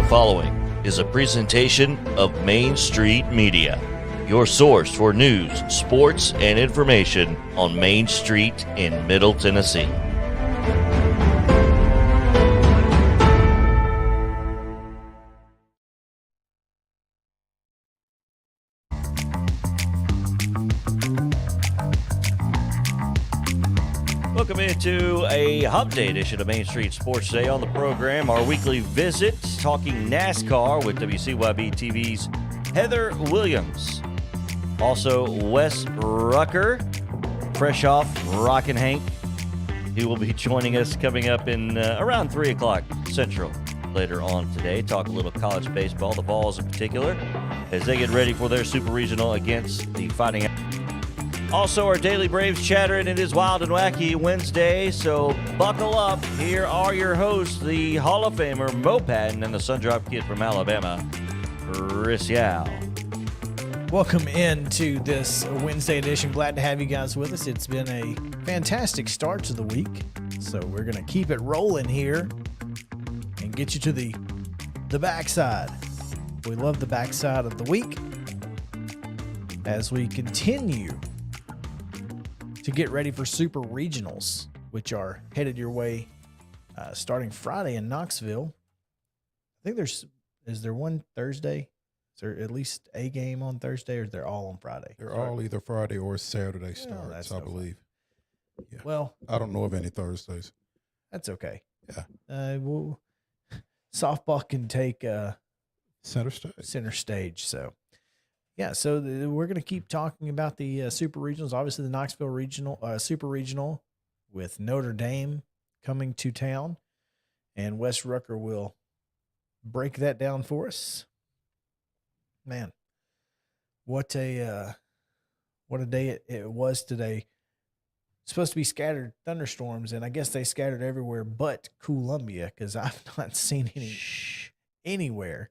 following is a presentation of Main Street Media, your source for news, sports, and information on Main Street in Middle Tennessee. Welcome into a hump day edition of Main Street Sports Today. On the program, our weekly visit, talking NASCAR with WCYB TV's Heather Williams. Also, Wes Rucker, fresh off Rockin' Hank. He will be joining us coming up in around 3 o'clock Central later on today. Talk a little college baseball, the Vols in particular, as they get ready for their Super Regional against the Fighting. Also, our Daily Braves chatter, and it is Wild and Wacky Wednesday, so buckle up. Here are your hosts, the Hall of Famer Mo Patton and the Sundrop Kid from Alabama, Chris Yao. Welcome into this Wednesday edition. Glad to have you guys with us. It's been a fantastic start to the week, so we're going to keep it rolling here and get you to the backside. We love the backside of the week as we continue to get ready for Super Regionals, which are headed your way starting Friday in Knoxville. I think is there one Thursday? Is there at least a game on Thursday, or is they're all on Friday? They're all either Friday or Saturday starts, I believe. Yeah. Well, I don't know of any Thursdays. That's okay. Yeah. Softball can take center stage. So, yeah. So we're going to keep talking about the Super Regionals. Obviously, the Knoxville Regional, Super Regional, with Notre Dame coming to town, and Wes Rucker will break that down for us. Man, what a day it was today. It's supposed to be scattered thunderstorms, and I guess they scattered everywhere but Columbia, because I've not seen any anywhere.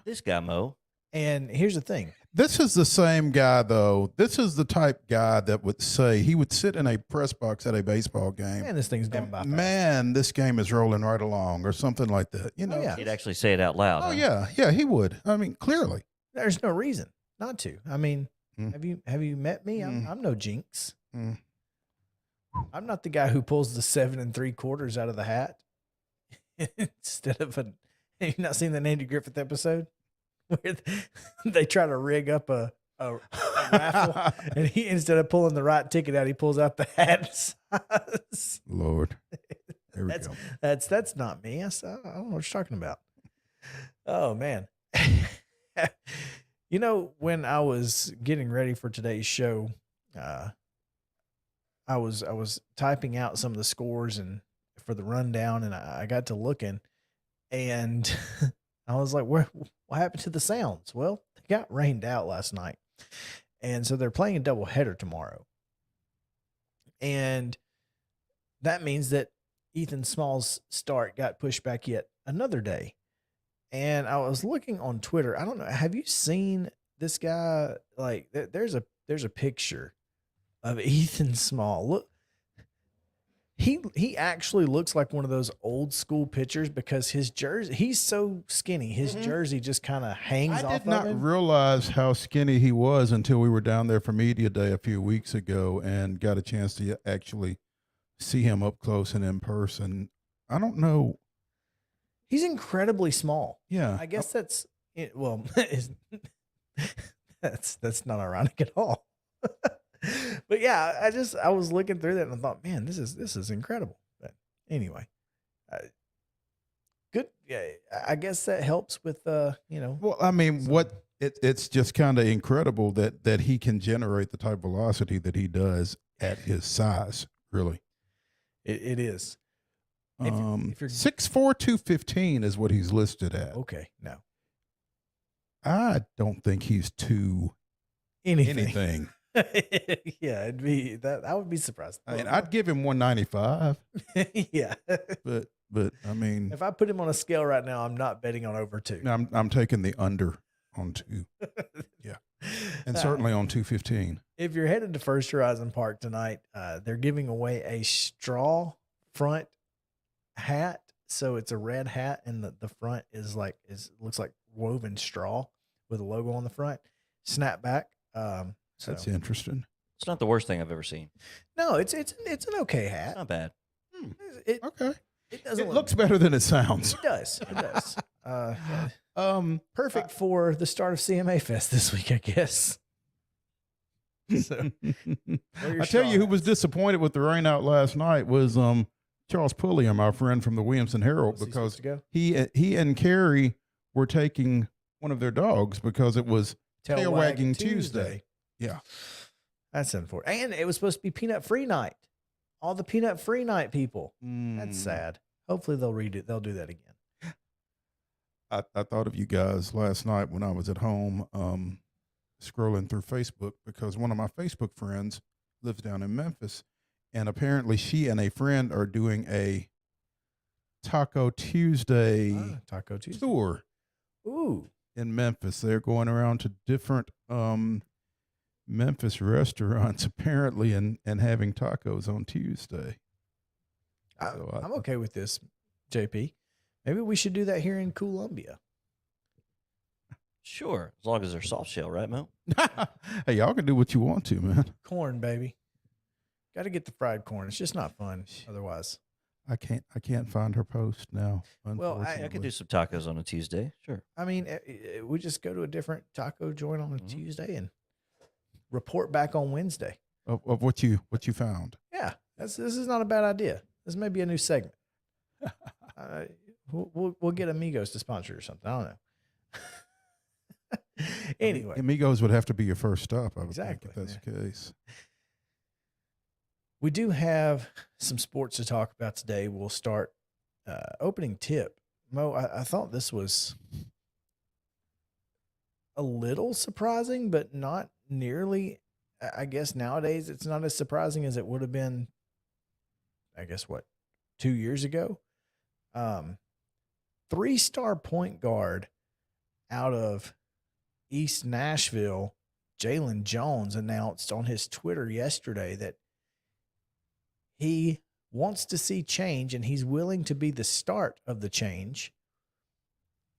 This guy, Mo. And here's the thing. This is the same guy, though. This is the type guy that would say he would sit in a press box at a baseball game. Man, this thing's going by fast. Man, this game is rolling right along, or something like that. You know, Oh, yeah. He'd actually say it out loud. Oh, yeah, he would. I mean, clearly. There's no reason not to. I mean, have you met me? I'm no jinx. I'm not the guy who pulls the 7 3/4 out of the hat instead of have you not seen the Andy Griffith episode where they try to rig up a raffle, and he, instead of pulling the right ticket out, he pulls out the hat size. Lord, there we go. That's not me. I don't know what you're talking about. Oh man. You know, when I was getting ready for today's show, I was typing out some of the scores and for the rundown, and I got to looking, and I was like, what happened to the sounds? Well, they got rained out last night, and so they're playing a doubleheader tomorrow, and that means that Ethan Small's start got pushed back yet another day. And I was looking on Twitter. I don't know. Have you seen this guy? Like, there's a picture of Ethan Small. Look, he actually looks like one of those old school pitchers because his jersey. He's so skinny. His jersey just kind of hangs off of him. I did not realize how skinny he was until we were down there for media day a few weeks ago and got a chance to actually see him up close and in person. I don't know. He's incredibly small. Yeah. I guess that's it. Well, that's not ironic at all. But yeah, I was looking through that and I thought, man, this is incredible. But anyway, good. Yeah, I guess that helps with Well, I mean, it's just kind of incredible that he can generate the type of velocity that he does at his size. Really, it is. If you're 6'4", 215 is what he's listed at. Okay, no. I don't think he's too anything. Yeah, it'd be that. I would be surprised. I mean, I'd give him 195. Yeah, but I mean, if I put him on a scale right now, I'm not betting on over 2. I'm taking the under on 2. Yeah, and certainly on 215. If you're headed to First Horizon Park tonight, they're giving away a straw front hat So it's a red hat, and the front looks like woven straw with a logo on the front. Snapback. So That's interesting. It's not the worst thing I've ever seen. no, it's an okay It's hat. not bad. It Okay. it doesn't It looks better than it sounds. It does. It does. Yeah. Perfect for the start of CMA Fest this week, I guess. So, I tell you, who was disappointed with the rain out last night was Charles Pulliam, our friend from the Williamson Herald, because he and Carrie were taking one of their dogs because it was Tail Wagging Tuesday. Yeah, that's unfortunate. And it was supposed to be peanut free night. All the peanut free night people. That's sad. Hopefully they'll read it. They'll do that again. I thought of you guys last night when I was at home scrolling through Facebook, because one of my Facebook friends lives down in Memphis, and apparently she and a friend are doing a Taco Tuesday tour. Ooh. In Memphis. They're going around to different Memphis restaurants apparently and having tacos on Tuesday. I'm okay with this, JP. Maybe we should do that here in Columbia. Sure, as long as they're soft shell, right, Mo? Hey, y'all can do what you want to, man. Corn, baby. Got to get the fried corn. It's just not fun otherwise. I can't find her post now. Well, I could do some tacos on a Tuesday. Sure. I mean, we just go to a different taco joint on a Tuesday and report back on Wednesday of what you found. Yeah, this is not a bad idea. This may be a new segment. We'll get Amigos to sponsor or something. I don't know. Anyway, Amigos would have to be your first stop. I would think, if that's the case. We do have some sports to talk about today. We'll start opening tip. Mo, I thought this was a little surprising, but not nearly. I guess nowadays it's not as surprising as it would have been, I guess, 2 years ago? 3-star point guard out of East Nashville, Jalen Jones, announced on his Twitter yesterday that he wants to see change and he's willing to be the start of the change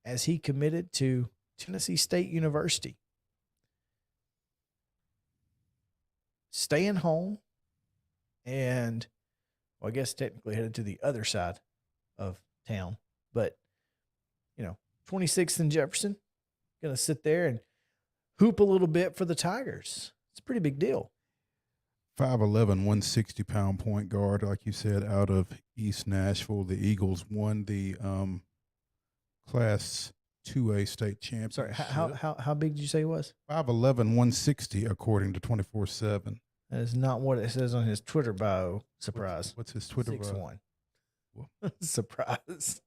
as he committed to Tennessee State University. Staying home and, well, I guess technically headed to the other side of town, but 26th and Jefferson, going to sit there and hoop a little bit for the Tigers. It's a pretty big deal. 5'11", 160-pound point guard, like you said, out of East Nashville. The Eagles won the Class 2A state championship. Sorry, how big did you say he was? 5'11", 160, according to 24/7. That is not what it says on his Twitter bio. Surprise. What's his Twitter bio? 6'1". Surprise.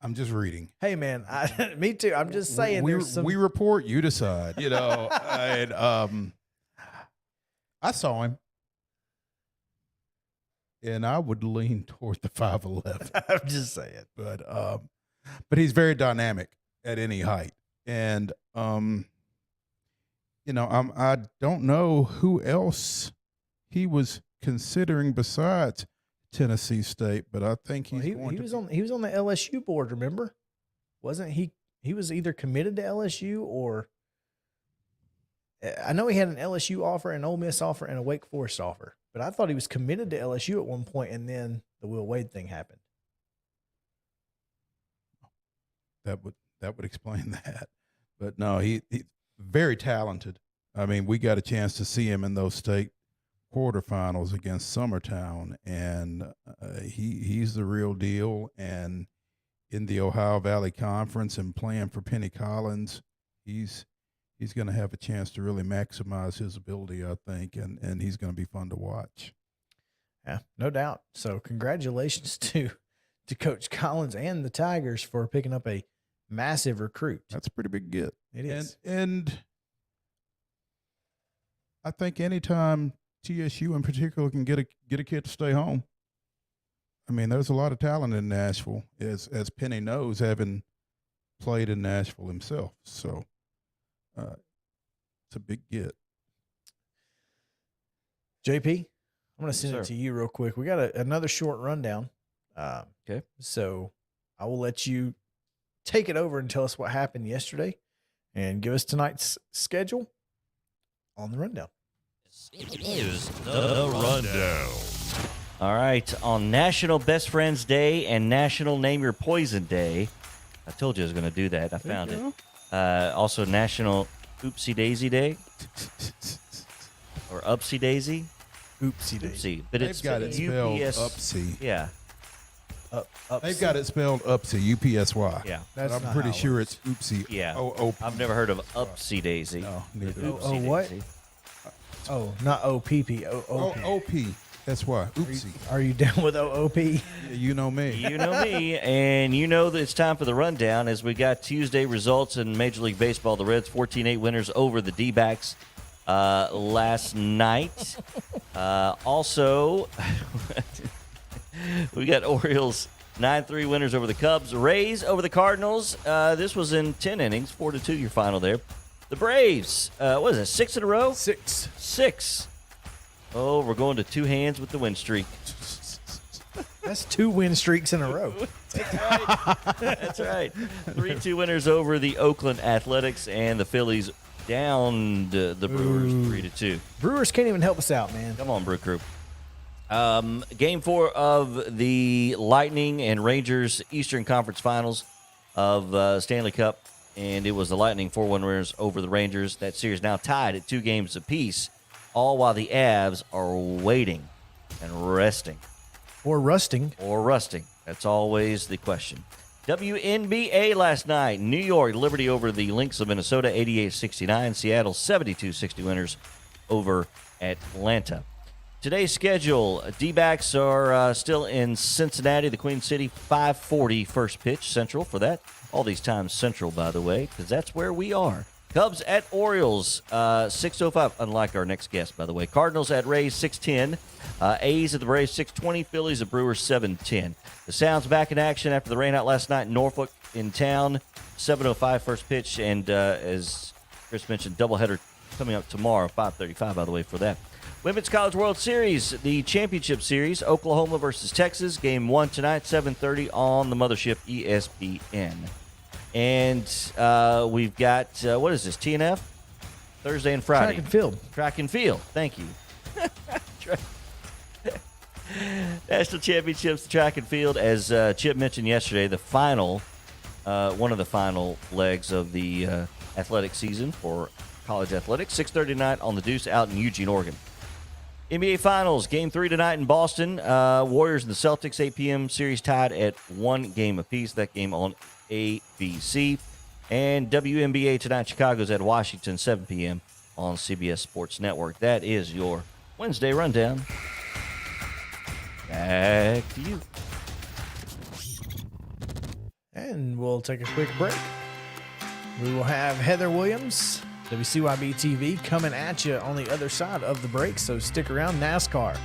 I'm just reading. Hey man, me too. I'm just saying. We report, you decide. And I saw him, and I would lean toward the 5'11". I'm just saying, but he's very dynamic at any height, and I don't know who else he was considering besides Tennessee State, but I think he was on the LSU board. Remember, wasn't he? He was either committed to LSU or I know he had an LSU offer, an Ole Miss offer, and a Wake Forest offer. But I thought he was committed to LSU at one point, and then the Will Wade thing happened. That would explain that. But no, he's very talented. I mean, we got a chance to see him in those state quarterfinals against Summertown, and he's the real deal. And in the Ohio Valley Conference and playing for Penny Collins, he's going to have a chance to really maximize his ability, I think, and he's going to be fun to watch. Yeah, no doubt. So congratulations to Coach Collins and the Tigers for picking up a massive recruit. That's a pretty big get. It is. And I think anytime TSU in particular can get a kid to stay home. I mean, there's a lot of talent in Nashville, as Penny knows, having played in Nashville himself. So it's a big get. JP, I'm going to send it to you real quick. We got another short rundown. Okay. So I will let you take it over and tell us what happened yesterday and give us tonight's schedule on the rundown. Here's the rundown. All right. On National Best Friends Day and National Name Your Poison Day, I told you I was going to do that. I found it. Also, National Oopsie Daisy Day or Upsie Daisy. Oopsie daisy. Oopsie, but it's got it spelled UPS. Upsy. Yeah, They've got it spelled Upsy, UPSY. yeah, But That's I'm not pretty how it sure works. it's Oopsie. yeah. O-O-P. I've never heard of Upsie Daisy. No, neither. Oopsie what? Daisy. Oh, not OPP. OOP. O-O-P. That's why. Oopsie. Are you down with OOP? Yeah, you know me. You know me, and you know that it's time for the rundown as we got Tuesday results in Major League Baseball. The Reds 14-8 winners over the D-backs last night. Also, we got Orioles 9-3 winners over the Cubs. Rays over the Cardinals. This was in 10 innings, 4-2 your final there. The Braves, what is it, 6 in a row? 6. 6. Oh, we're going to 2 hands with the win streak. That's 2 win streaks in a row. That's right. 3-2 winners over the Oakland Athletics, and the Phillies downed the Brewers 3-2. Brewers can't even help us out, man. Come on, Brew Crew. Game 4 of the Lightning and Rangers Eastern Conference Finals of Stanley Cup, and it was the Lightning 4-1 winners over the Rangers. That series now tied at 2 games apiece, all while the Avs are waiting and resting. Or rusting. Or rusting. That's always the question. WNBA last night. New York Liberty over the Lynx of Minnesota, 88-69. Seattle, 72-60 winners over Atlanta. Today's schedule, D-backs are still in Cincinnati, the Queen City, 5:40 first pitch Central for that. All these times Central, by the way, because that's where we are. Cubs at Orioles, 6:05, unlike our next guest, by the way. Cardinals at Rays, 6:10. A's at the Braves, 6:20. Phillies at Brewers, 7:10. The Sounds back in action after the rain out last night in Norfolk in town, 7:05 first pitch. And as Chris mentioned, doubleheader coming up tomorrow, 5:35, by the way, for that. Women's College World Series, the championship series, Oklahoma versus Texas. Game 1 tonight, 7:30 on the mothership ESPN. And we've got, what is this, TNF? Thursday and Friday. Track and field. Track and field. Thank you. National Championships, track and field. As Chip mentioned yesterday, the final, one of the final legs of the athletic season for college athletics, 6:30 tonight on the Deuce out in Eugene, Oregon. NBA Finals, Game 3 tonight in Boston. Warriors and the Celtics, 8 p.m. series tied at 1 game apiece. That game on ABC. And WNBA tonight, Chicago's at Washington, 7 p.m. on CBS Sports Network. That is your Wednesday rundown. Back to you. And we'll take a quick break. We will have Heather Williams, WCYB TV, coming at you on the other side of the break, so stick around. NASCAR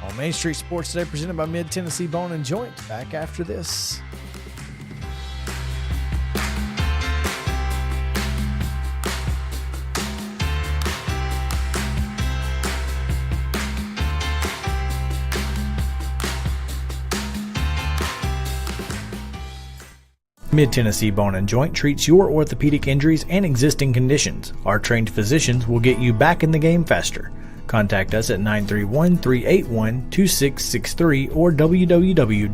on Main Street Sports Today, presented by Mid-Tennessee Bone and Joint. Back after this. Mid-Tennessee Bone and Joint treats your orthopedic injuries and existing conditions. Our trained physicians will get you back in the game faster. Contact us at 931-381-2663 or www.mtbj.net.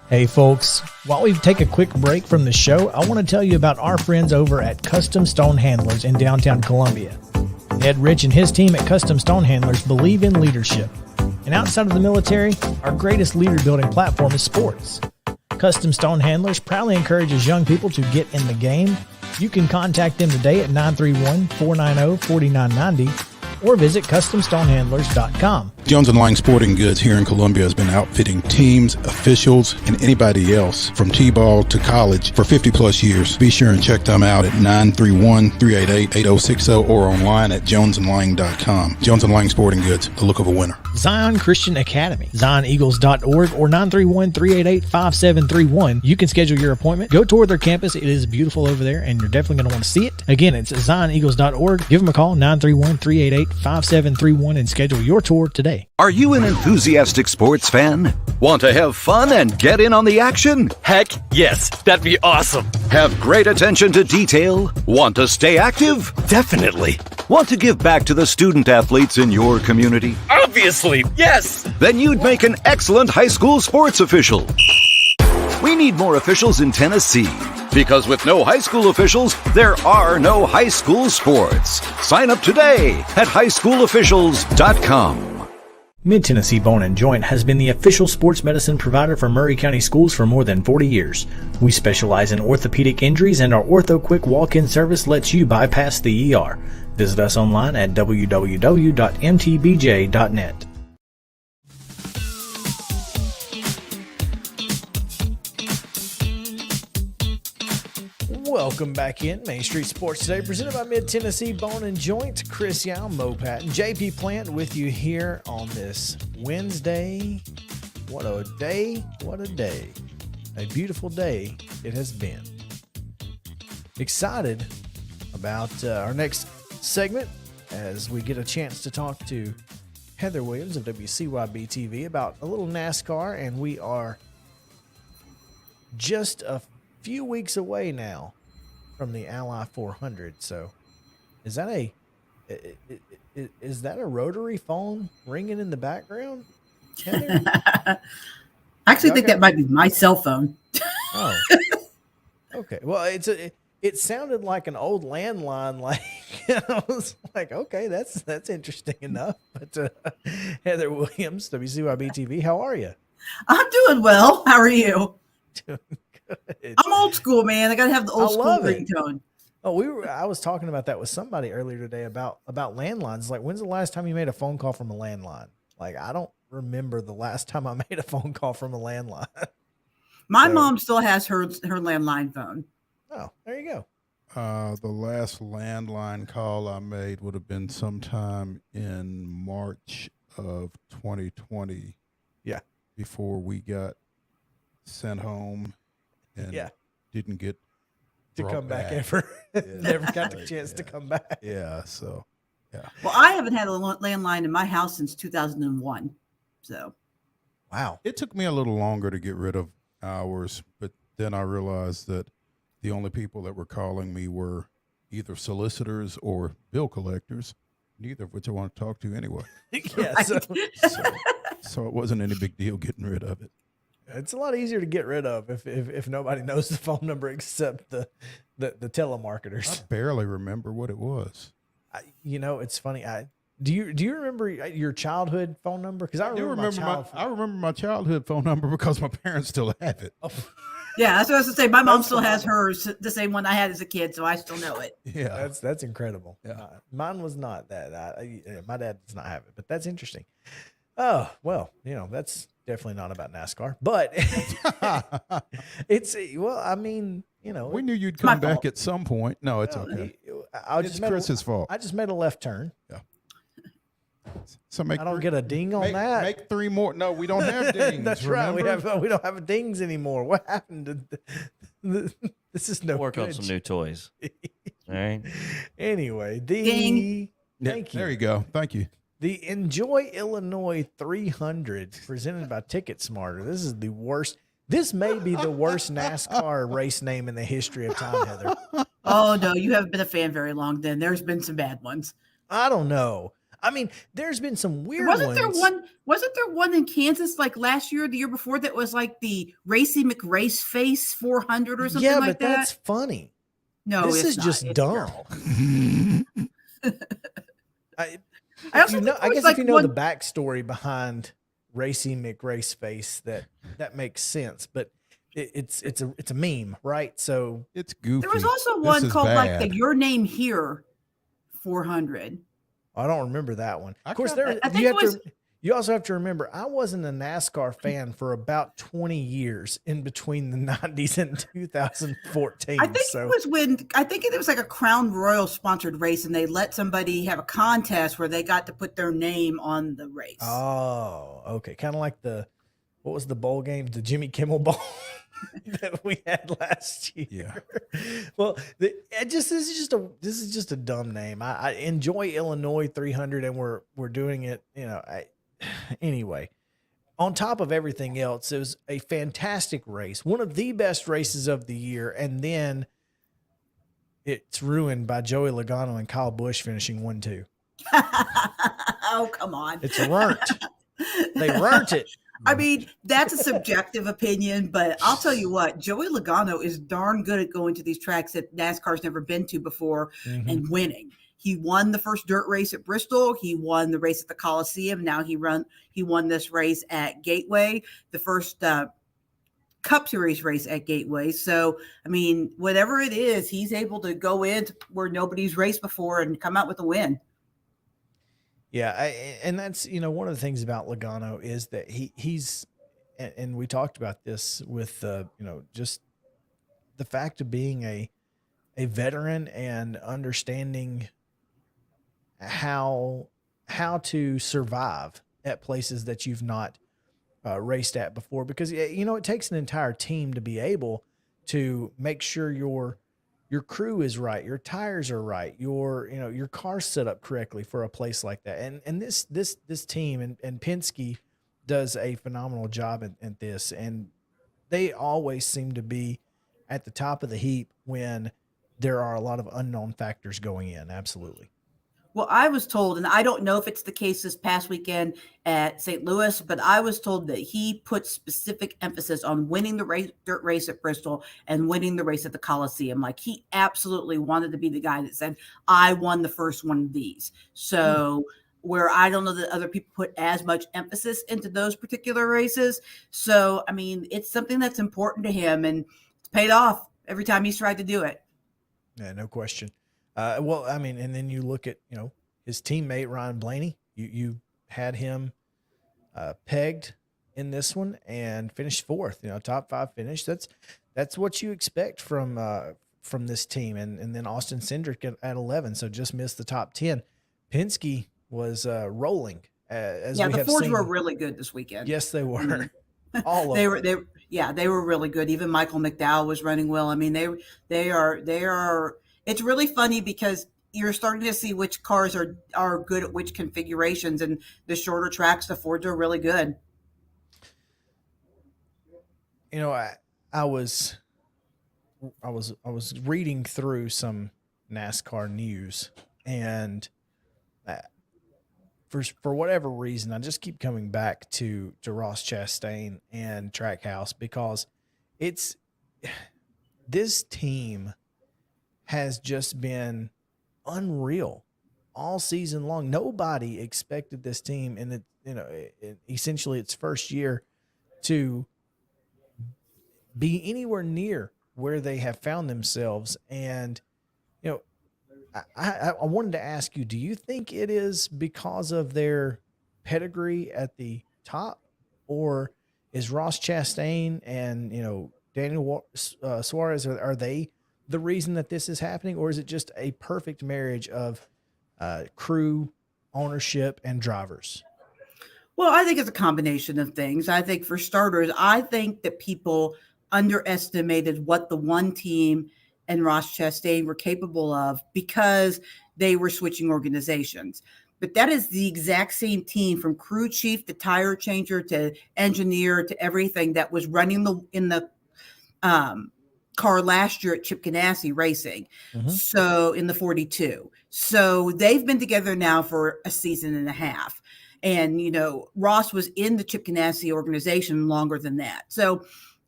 Hey folks, while we take a quick break from the show, I want to tell you about our friends over at Custom Stone Handlers in downtown Columbia. Ed Rich and his team at Custom Stone Handlers believe in leadership. And outside of the military, our greatest leader building platform is sports. Custom Stone Handlers proudly encourages young people to get in the game. You can contact them today at 931-490-4990 or visit CustomStonehandlers.com. Jones and Lang Sporting Goods here in Columbia has been outfitting teams, officials, and anybody else from T-ball to college for 50 plus years. Be sure and check them out at 931-388-8060 or online at jonesandlang.com. Jones and Lang Sporting Goods, the look of a winner. Zion Christian Academy, zioneagles.org or 931-388-5731. You can schedule your appointment. Go tour their campus. It is beautiful over there, and you're definitely going to want to see it. Again, it's zioneagles.org. Give them a call, 931-388-5731, and schedule your tour today. Are you an enthusiastic sports fan? Want to have fun and get in on the action? Heck yes, that'd be awesome. Have great attention to detail? Want to stay active? Definitely. Want to give back to the student athletes in your community? Obviously, yes. Then you'd make an excellent high school sports official. We need more officials in Tennessee, because with no high school officials, there are no high school sports. Sign up today at highschoolofficials.com. Mid-Tennessee Bone and Joint has been the official sports medicine provider for Maury County Schools for more than 40 years. We specialize in orthopedic injuries, and our Ortho Quick walk-in service lets you bypass the ER. Visit us online at www.mtbj.net. Welcome back in Main Street Sports Today, presented by Mid-Tennessee Bone and Joint. Chris Yow, Mo Patton, JP Plant with you here on this Wednesday. What a day, what a day. A beautiful day it has been. Excited about our next segment as we get a chance to talk to Heather Williams of WCYB TV about a little NASCAR, and we are just a few weeks away now from the Ally 400. So is that a rotary phone ringing in the background, Heather? I actually think that might be my cell phone. Oh, okay. Well, it sounded like an old landline. Like I was like, okay, that's interesting enough. But Heather Williams, WCYB TV, how are you? I'm doing well. How are you? Doing good. I'm old school, man. I gotta have the old school ringtone. Oh, I was talking about that with somebody earlier today about landlines. Like, when's the last time you made a phone call from a landline? Like, I don't remember the last time I made a phone call from a landline. My mom still has her landline phone. Oh, there you go. The last landline call I made would have been sometime in March of 2020. Yeah. Before we got sent home and didn't get to come back ever. Never got the chance to come back. Yeah. So, yeah. Well, I haven't had a landline in my house since 2001. So, wow. It took me a little longer to get rid of ours, but then I realized that the only people that were calling me were either solicitors or bill collectors, neither of which I want to talk to anyway. Yeah. So it wasn't any big deal getting rid of it. It's a lot easier to get rid of if nobody knows the phone number except the telemarketers. I barely remember what it was. It's funny. Do you remember your childhood phone number? Because I remember my childhood phone number because my parents still have it. Oh. Yeah, that's what I was going to say. My mom still has hers, the same one I had as a kid, so I still know it. Yeah, that's incredible. Yeah. Mine was not that. My dad does not have it, but that's interesting. Oh, well, that's definitely not about NASCAR, but we knew you'd come back at some point. No, it's okay. It's Chris's fault. I just made a left turn. Yeah. So I don't get a ding on that. Make three more. No, we don't have dings. That's remember? right. We don't have dings anymore. What happened to this? Is no work good. on some new toys. All right. Anyway, Ding. Thank you. There you go. Thank you. The Enjoy Illinois 300 presented by Ticket Smarter. This is the worst. This may be the worst NASCAR race name in the history of time, Heather. Oh no, you haven't been a fan very long. Then there's been some bad ones. I don't know. I mean, there's been some weird Wasn't ones. Wasn't there one in Kansas like last year or the year before that was like the Racy McRace Face 400 or something like that? Yeah, but that's funny. No, this is not. just It's dumb. I also I guess if you know the backstory behind Racy McRace Face, that makes sense. But it's a meme, right? So it's goofy. There was also one called like the Your Name Here 400. I don't remember that one. Of course, You also have to remember, I wasn't a NASCAR fan for about 20 years in between the 90s and 2014. I think it was like a Crown Royal sponsored race, and they let somebody have a contest where they got to put their name on the race. Oh, okay. Kind of like what was the bowl game? The Jimmy Kimmel Bowl that we had last year. Yeah. Well, this is just a dumb name. I enjoy Illinois 300, and we're doing it. Anyway. On top of everything else, it was a fantastic race, one of the best races of the year, and then it's ruined by Joey Logano and Kyle Busch finishing 1-2. Oh, come on. It's ruined. They ruined it. I mean, that's a subjective opinion, but I'll tell you what, Joey Logano is darn good at going to these tracks that NASCAR's never been to before and winning. He won the first dirt race at Bristol. He won the race at the Coliseum. Now he won this race at Gateway, the first Cup Series race at Gateway. So, I mean, whatever it is, he's able to go in where nobody's raced before and come out with a win. Yeah, and that's, one of the things about Logano is that he's, and we talked about this with, just the fact of being a veteran and understanding how to survive at places that you've not raced at before, because it takes an entire team to be able to make sure your crew is right, your tires are right, your car's set up correctly for a place like that. And this team and Penske does a phenomenal job at this, and they always seem to be at the top of the heap when there are a lot of unknown factors going in. Absolutely. Well, I was told, and I don't know if it's the case this past weekend at St. Louis, but I was told that he put specific emphasis on winning the dirt race at Bristol and winning the race at the Coliseum. Like, he absolutely wanted to be the guy that said, I won the first one of these. So where I don't know that other people put as much emphasis into those particular races. So, I mean, it's something that's important to him, and it's paid off every time he's tried to do it. Yeah, no question. Well, I mean, and then you look at, his teammate, Ryan Blaney, you had him pegged in this one and finished fourth, top 5 finish. That's what you expect from this team. And then Austin Cindric at 11. So just missed the top 10. Penske was rolling. The Fords were really good this weekend. Yes, they were. All of them. They were really good. Even Michael McDowell was running well. I mean, they are. It's really funny because you're starting to see which cars are good at which configurations, and the shorter tracks, the Fords are really good. I was reading through some NASCAR news, and for whatever reason, I just keep coming back to Ross Chastain and Trackhouse, because this team has just been unreal all season long. Nobody expected this team in essentially its first year to be anywhere near where they have found themselves. And, I wanted to ask you, do you think it is because of their pedigree at the top, or is Ross Chastain and, Daniel Suarez, are they the reason that this is happening, or is it just a perfect marriage of crew, ownership, and drivers? Well, I think it's a combination of things. I think, for starters, I think that people underestimated what the one team and Ross Chastain were capable of because they were switching organizations. But that is the exact same team, from crew chief to tire changer to engineer to everything, that was running in the car last year at Chip Ganassi Racing. So in the 42. So they've been together now for a season and a half. And, Ross was in the Chip Ganassi organization longer than that. So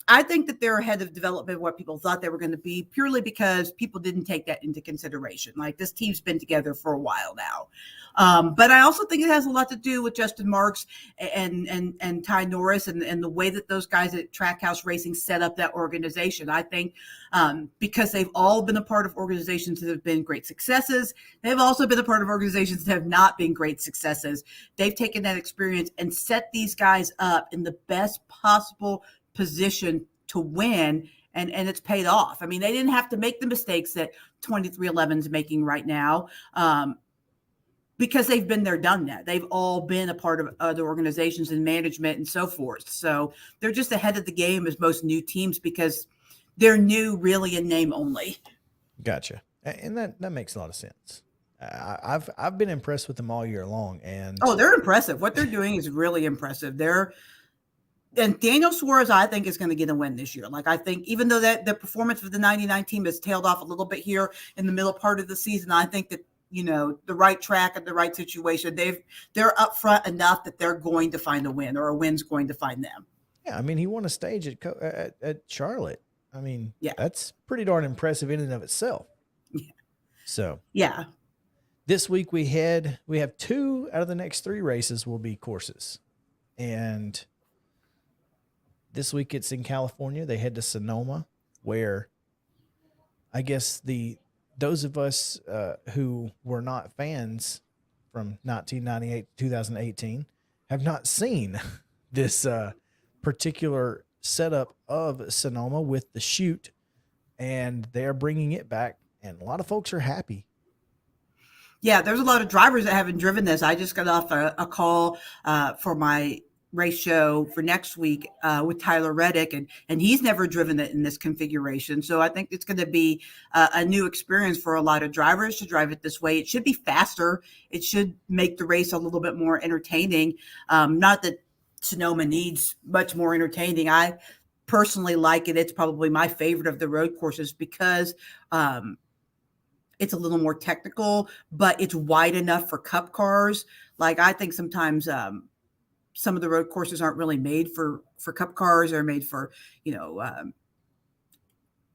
I think that they're ahead of development of what people thought they were going to be, purely because people didn't take that into consideration. Like, this team's been together for a while now. But I also think it has a lot to do with Justin Marks and Ty Norris and the way that those guys at Trackhouse Racing set up that organization. I think because they've all been a part of organizations that have been great successes, they've also been a part of organizations that have not been great successes. They've taken that experience and set these guys up in the best possible position to win, and it's paid off. I mean, they didn't have to make the mistakes that 23XI is making right now, because they've been there, done that. They've all been a part of other organizations and management and so forth. So they're just ahead of the game as most new teams, because they're new really in name only. Gotcha. And that makes a lot of sense. I've been impressed with them all year long, and they're impressive. What they're doing is really impressive. And Daniel Suarez, I think, is going to get a win this year. Like, I think even though that the performance of the 99 team has tailed off a little bit here in the middle part of the season, I think that, the right track and the right situation, they're up front enough that they're going to find a win, or a win's going to find them. Yeah, I mean, he won a stage at Charlotte. I mean, yeah, that's pretty darn impressive in and of itself. Yeah. So yeah, this week we have 2 out of the next 3 races will be courses, and this week it's in California. They head to Sonoma, where I guess those of us who were not fans from 1998 to 2018 have not seen this particular setup of Sonoma with the chute, and they are bringing it back, and a lot of folks are happy. Yeah, there's a lot of drivers that haven't driven this. I just got off a call for my race show for next week with Tyler Reddick, and he's never driven it in this configuration. So I think it's going to be a new experience for a lot of drivers to drive it this way. It should be faster. It should make the race a little bit more entertaining. Not that Sonoma needs much more entertaining. I personally like it. It's probably my favorite of the road courses, because it's a little more technical, but it's wide enough for cup cars. Like, I think sometimes some of the road courses aren't really made for cup cars. They're made for,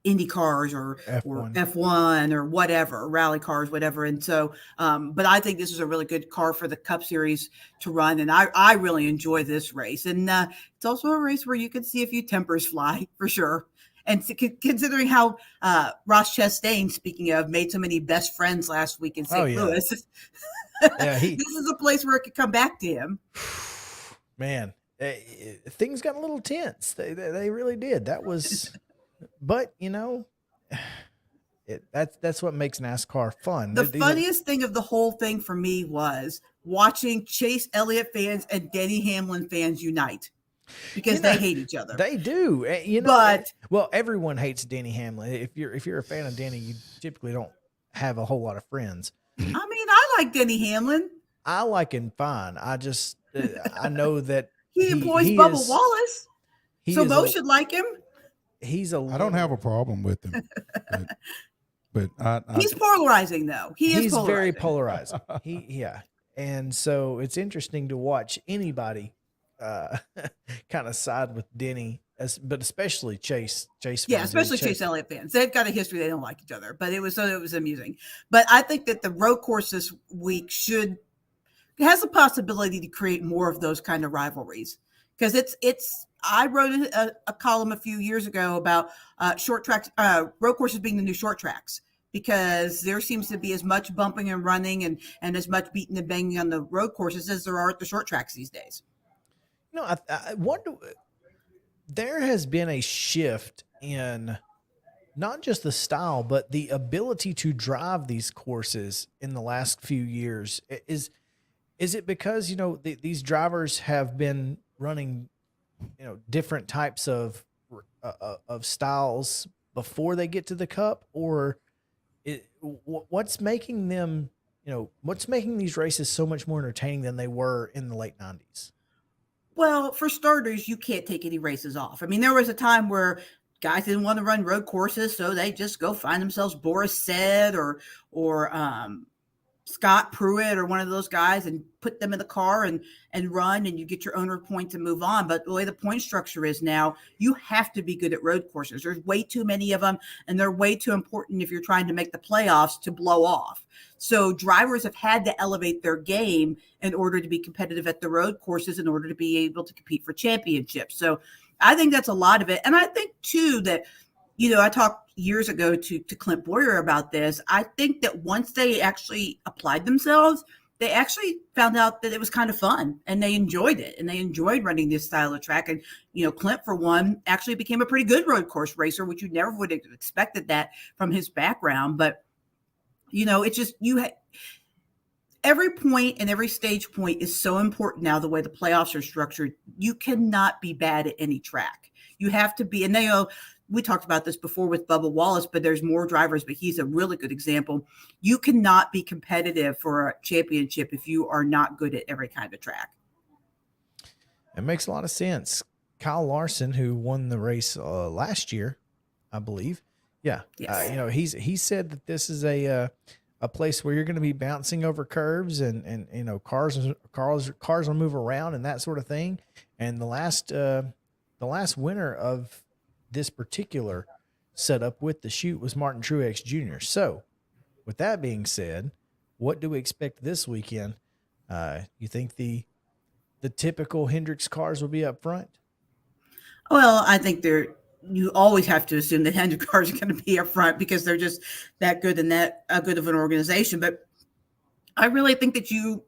Indy cars or F1 or whatever, rally cars, whatever. And so, but I think this is a really good car for the Cup Series to run. And I really enjoy this race. And it's also a race where you could see a few tempers fly, for sure. And considering how Ross Chastain, speaking of, made so many best friends last week in St. Louis, this is a place where it could come back to him. Man, things got a little tense. They really did. That was, but that's what makes NASCAR fun. The funniest thing of the whole thing for me was watching Chase Elliott fans and Denny Hamlin fans unite, because they hate each other. They do, well, everyone hates Denny Hamlin. If you're a fan of Denny, you typically don't have a whole lot of friends. I mean, I like Denny Hamlin. I like him fine. I just I know that he employs Bubba Wallace, so Bo should like him. I don't have a problem with him, but he's polarizing, though. He's very polarizing. And so it's interesting to watch anybody kind of side with Denny, but especially Chase fans. Yeah, especially Chase Elliott fans. They've got a history; they don't like each other. But it was amusing. But I think that the road course this week has a possibility to create more of those kind of rivalries, because I wrote a column a few years ago about short tracks, road courses being the new short tracks, because there seems to be as much bumping and running and as much beating and banging on the road courses as there are at the short tracks these days. I wonder, there has been a shift in not just the style, but the ability to drive these courses in the last few years. Is it because, these drivers have been running, different types of styles before they get to the Cup, or what's making them, what's making these races so much more entertaining than they were in the late 90s? Well, for starters, you can't take any races off. I mean, there was a time where guys didn't want to run road courses, so they just go find themselves Boris Said or Scott Pruitt or one of those guys and put them in the car and run, and you get your owner points and move on. But the way the point structure is now, you have to be good at road courses. There's way too many of them, and they're way too important if you're trying to make the playoffs to blow off. So drivers have had to elevate their game in order to be competitive at the road courses, in order to be able to compete for championships. So I think that's a lot of it. And I think too that, I talked years ago to Clint Boyer about this. I think that once they actually applied themselves, they actually found out that it was kind of fun, and they enjoyed it, and they enjoyed running this style of track. And, Clint, for one, actually became a pretty good road course racer, which you never would have expected that from his background. But, it's just every point and every stage point is so important now, the way the playoffs are structured. You cannot be bad at any track. You have to be, and we talked about this before with Bubba Wallace, but there's more drivers, but he's a really good example. You cannot be competitive for a championship if you are not good at every kind of track. It makes a lot of sense. Kyle Larson, who won the race last year, I believe. Yeah. Yes. He said that this is a place where you're going to be bouncing over curves and cars will move around and that sort of thing. And the last winner of this particular setup with the chute was Martin Truex Jr. So with that being said, what do we expect this weekend? You think the typical Hendricks cars will be up front? Well, I think you always have to assume that Hendrick cars are going to be up front because they're just that good and that good of an organization. But I really think that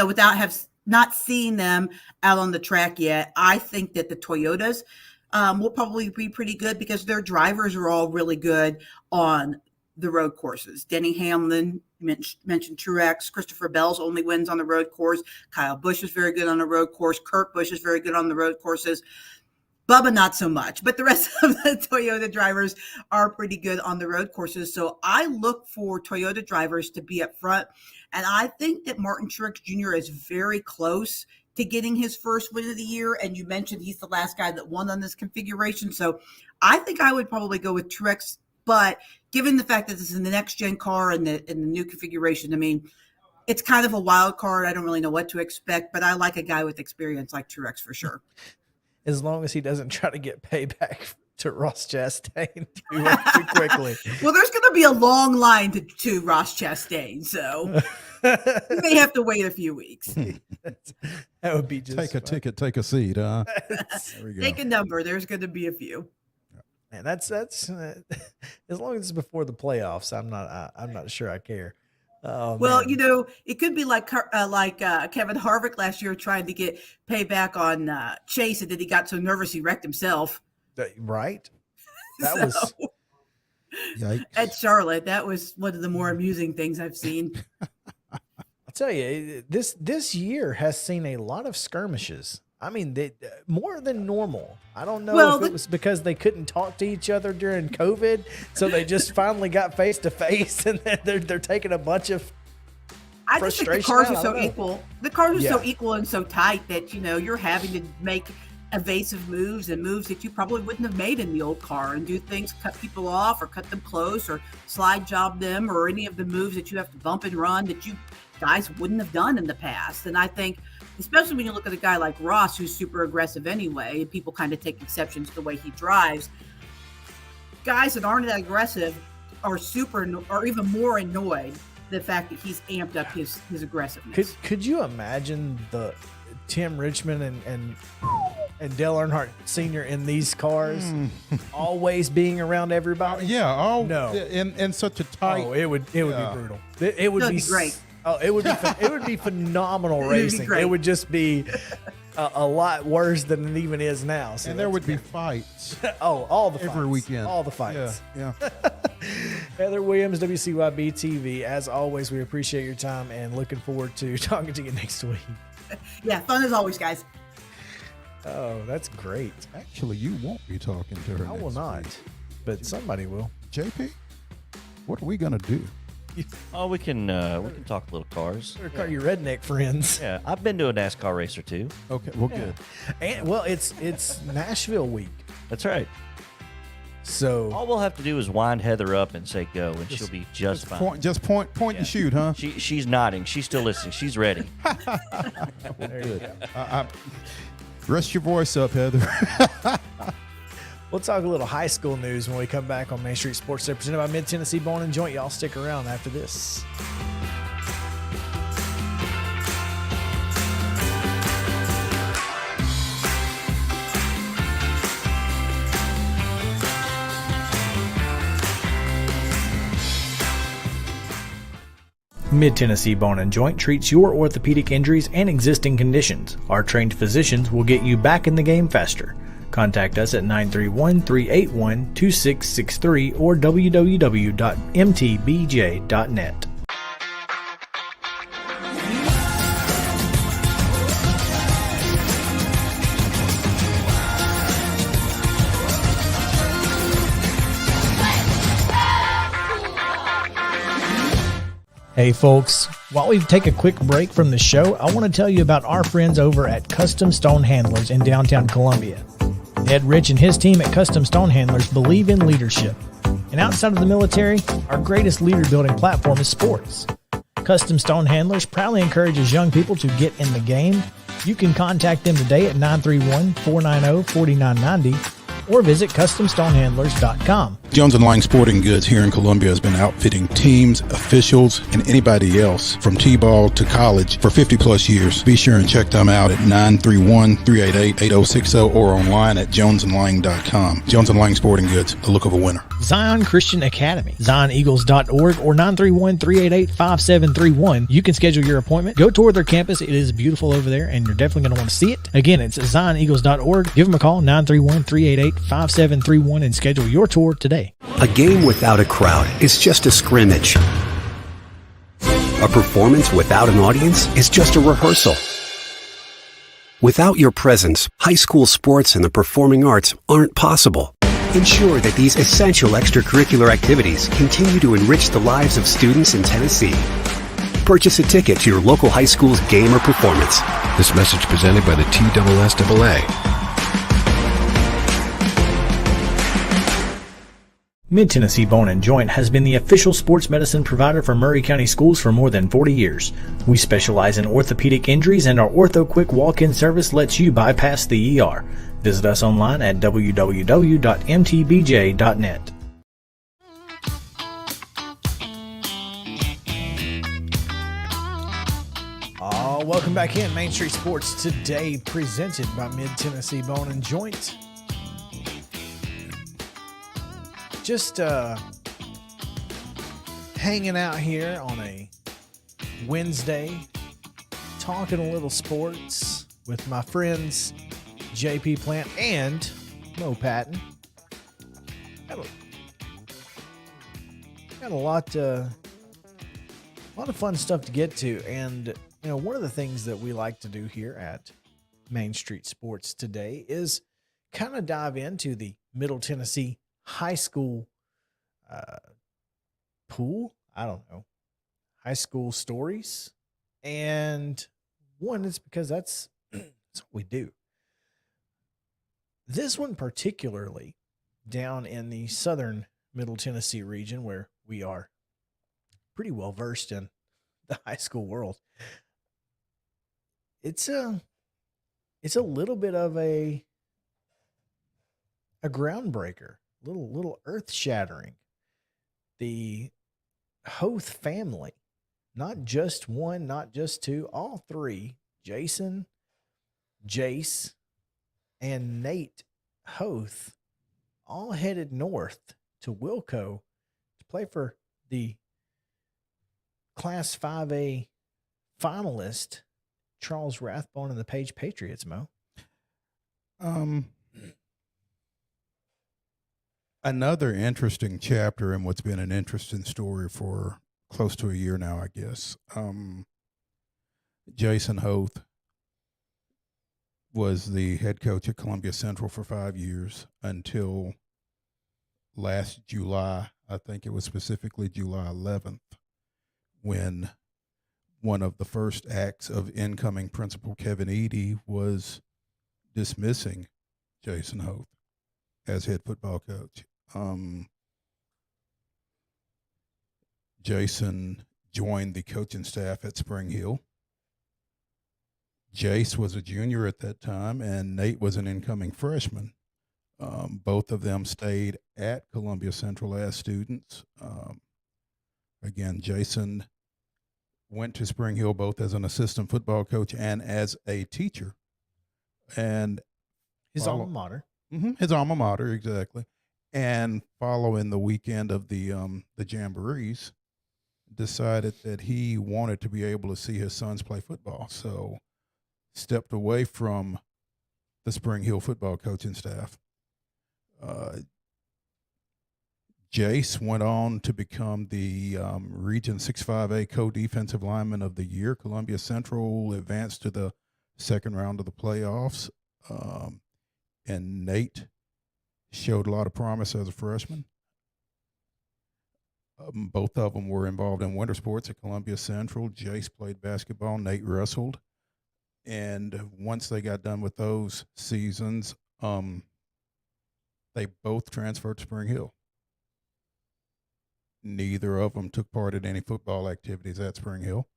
without not seeing them out on the track yet, I think that the Toyotas will probably be pretty good because their drivers are all really good on the road courses. Denny Hamlin, mentioned Truex. Christopher Bell's only wins on the road course. Kyle Busch is very good on the road course. Kurt Busch is very good on the road courses. Bubba, not so much, but the rest of the Toyota drivers are pretty good on the road courses. So I look for Toyota drivers to be up front. And I think that Martin Truex Jr. is very close to getting his first win of the year. And you mentioned he's the last guy that won on this configuration. So I think I would probably go with Truex. But given the fact that this is in the next gen car and the new configuration, I mean, it's kind of a wild card. I don't really know what to expect, but I like a guy with experience like Truex for sure. As long as he doesn't try to get payback to Ross Chastain too quickly. Well, there's going to be a long line to Ross Chastain, so you may have to wait a few weeks. That would be just take a ticket, take a seat. There we go. Take a number. There's going to be a few. And that's as long as it's before the playoffs. I'm not sure I care. Oh, well, man. it could be like Kevin Harvick last year trying to get payback on Chase, and then he got so nervous he wrecked himself. Right. That was Yikes. At Charlotte. That was one of the more amusing things I've seen. I'll tell you, this year has seen a lot of skirmishes. I mean, more than normal. I don't know if it was because they couldn't talk to each other during COVID, so they just finally got face to face, and then they're taking a bunch of. I just think the cars are so equal. The cars are so equal and so tight that you're having to make evasive moves and moves that you probably wouldn't have made in the old car, and do things, cut people off or cut them close or slide job them, or any of the moves that you have to bump and run that you guys wouldn't have done in the past. And I think, especially when you look at a guy like Ross, who's super aggressive anyway, and people kind of take exception to the way he drives. Guys that aren't that aggressive are even more annoyed the fact that he's amped up his aggressiveness. Could you imagine the Tim Richmond and Dale Earnhardt Sr. in these cars always being around everybody? Yeah. No. In such a tight. Oh, it would be brutal. It would be great. Oh, it would be phenomenal racing. It would just be a lot worse than it even is now. So and there would be fights. All the fights. Every weekend. All the fights. Yeah. Heather Williams, WCYB TV. As always, we appreciate your time and looking forward to talking to you next week. Yeah, fun as always, guys. Oh, that's great. Actually, you won't be talking to her. I will not, but somebody will. JP, what are we gonna do? Oh, we can talk little cars. Or call your redneck friends. Yeah, I've been to a NASCAR race or two. Okay, well, good. And well, it's Nashville week. That's right. So So All we'll have to do is wind Heather up and say go, and she'll be just fine. Point and shoot, huh? She's nodding. She's still listening. She's ready. there you go. Rest your voice up, Heather. We'll talk a little high school news when we come back on Main Street Sports Day, presented by Mid-Tennessee Bone and Joint. Y'all stick around after this. Mid-Tennessee Bone and Joint treats your orthopedic injuries and existing conditions. Our trained physicians will get you back in the game faster. Contact us at 931-381-2663 or www.mtbj.net. Hey folks, while we take a quick break from the show, I want to tell you about our friends over at Custom Stone Handlers in downtown Columbia. Ed Rich and his team at Custom Stone Handlers believe in leadership. And outside of the military, our greatest leader building platform is sports. Custom Stone Handlers proudly encourages young people to get in the game. You can contact them today at 931-490-4990 or visit CustomStonehandlers.com. Jones & Lang Sporting Goods here in Columbia has been outfitting teams, officials, and anybody else from T-ball to college for 50-plus years. Be sure and check them out at 931-388-8060 or online at jonesandlang.com. Jones & Lang Sporting Goods, the look of a winner. Zion Christian Academy, ZionEagles.org or 931-388-5731. You can schedule your appointment. Go tour their campus. It is beautiful over there, and you're definitely going to want to see it. Again, it's ZionEagles.org. Give them a call, 931-388-5731, and schedule your tour today. A game without a crowd is just a scrimmage. A performance without an audience is just a rehearsal. Without your presence, high school sports and the performing arts aren't possible. Ensure that these essential extracurricular activities continue to enrich the lives of students in Tennessee. Purchase a ticket to your local high school's game or performance. This message presented by the TSSAA. Mid-Tennessee Bone and Joint has been the official sports medicine provider for Murray County Schools for more than 40 years. We specialize in orthopedic injuries, and our Ortho Quick walk-in service lets you bypass the ER. Visit us online at www.mtbj.net. Welcome back in. Main Street Sports Today, presented by Mid-Tennessee Bone and Joint. Just hanging out here on a Wednesday, talking a little sports with my friends JP Plant and Mo Patton. Got a lot of fun stuff to get to, and you know, one of the things that we like to do here at Main Street Sports Today is kind of dive into the Middle Tennessee high school pool. I don't know, high school stories. And one is because that's what we do. This one particularly down in the southern Middle Tennessee region, where we are pretty well versed in the high school world. It's a little bit of a groundbreaker, little earth-shattering. The Hoth family, not just one, not just two, all three, Jason, Jace, and Nate Hoth, all headed north to Wilco to play for the Class 5A finalist, Charles Rathbone and the Page Patriots, Mo. Another interesting chapter in what's been an interesting story for close to a year now, I guess. Jason Hoth was the head coach at Columbia Central for 5 years until last July. I think it was specifically July 11th, when one of the first acts of incoming principal Kevin Eady was dismissing Jason Hoth as head football coach. Jason joined the coaching staff at Spring Hill. Jace was a junior at that time, and Nate was an incoming freshman. Both of them stayed at Columbia Central as students. Again, Jason went to Spring Hill both as an assistant football coach and as a teacher. And His alma mater. His alma mater, exactly. And following the weekend of the Jamborees, decided that he wanted to be able to see his sons play football. So stepped away from the Spring Hill football coaching staff. Jace went on to become the Region 6-5A co-defensive lineman of the year. Columbia Central advanced to the second round of the playoffs. And Nate showed a lot of promise as a freshman. Both of them were involved in winter sports at Columbia Central. Jace played basketball. Nate wrestled. And once they got done with those seasons, they both transferred to Spring Hill. Neither of them took part in any football activities at Spring Hill.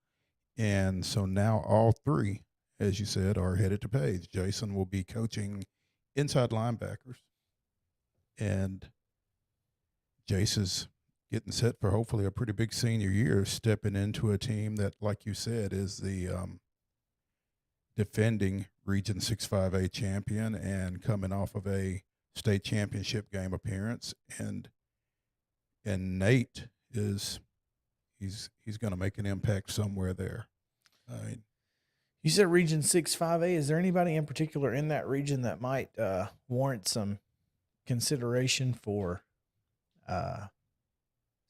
And so now all three, as you said, are headed to Page. Jason will be coaching inside linebackers. And Jace is getting set for hopefully a pretty big senior year, stepping into a team that, like you said, is the defending Region 6-5A champion and coming off of a state championship game appearance. And Nate he's going to make an impact somewhere there. You said Region 6-5A. Is there anybody in particular in that region that might warrant some consideration for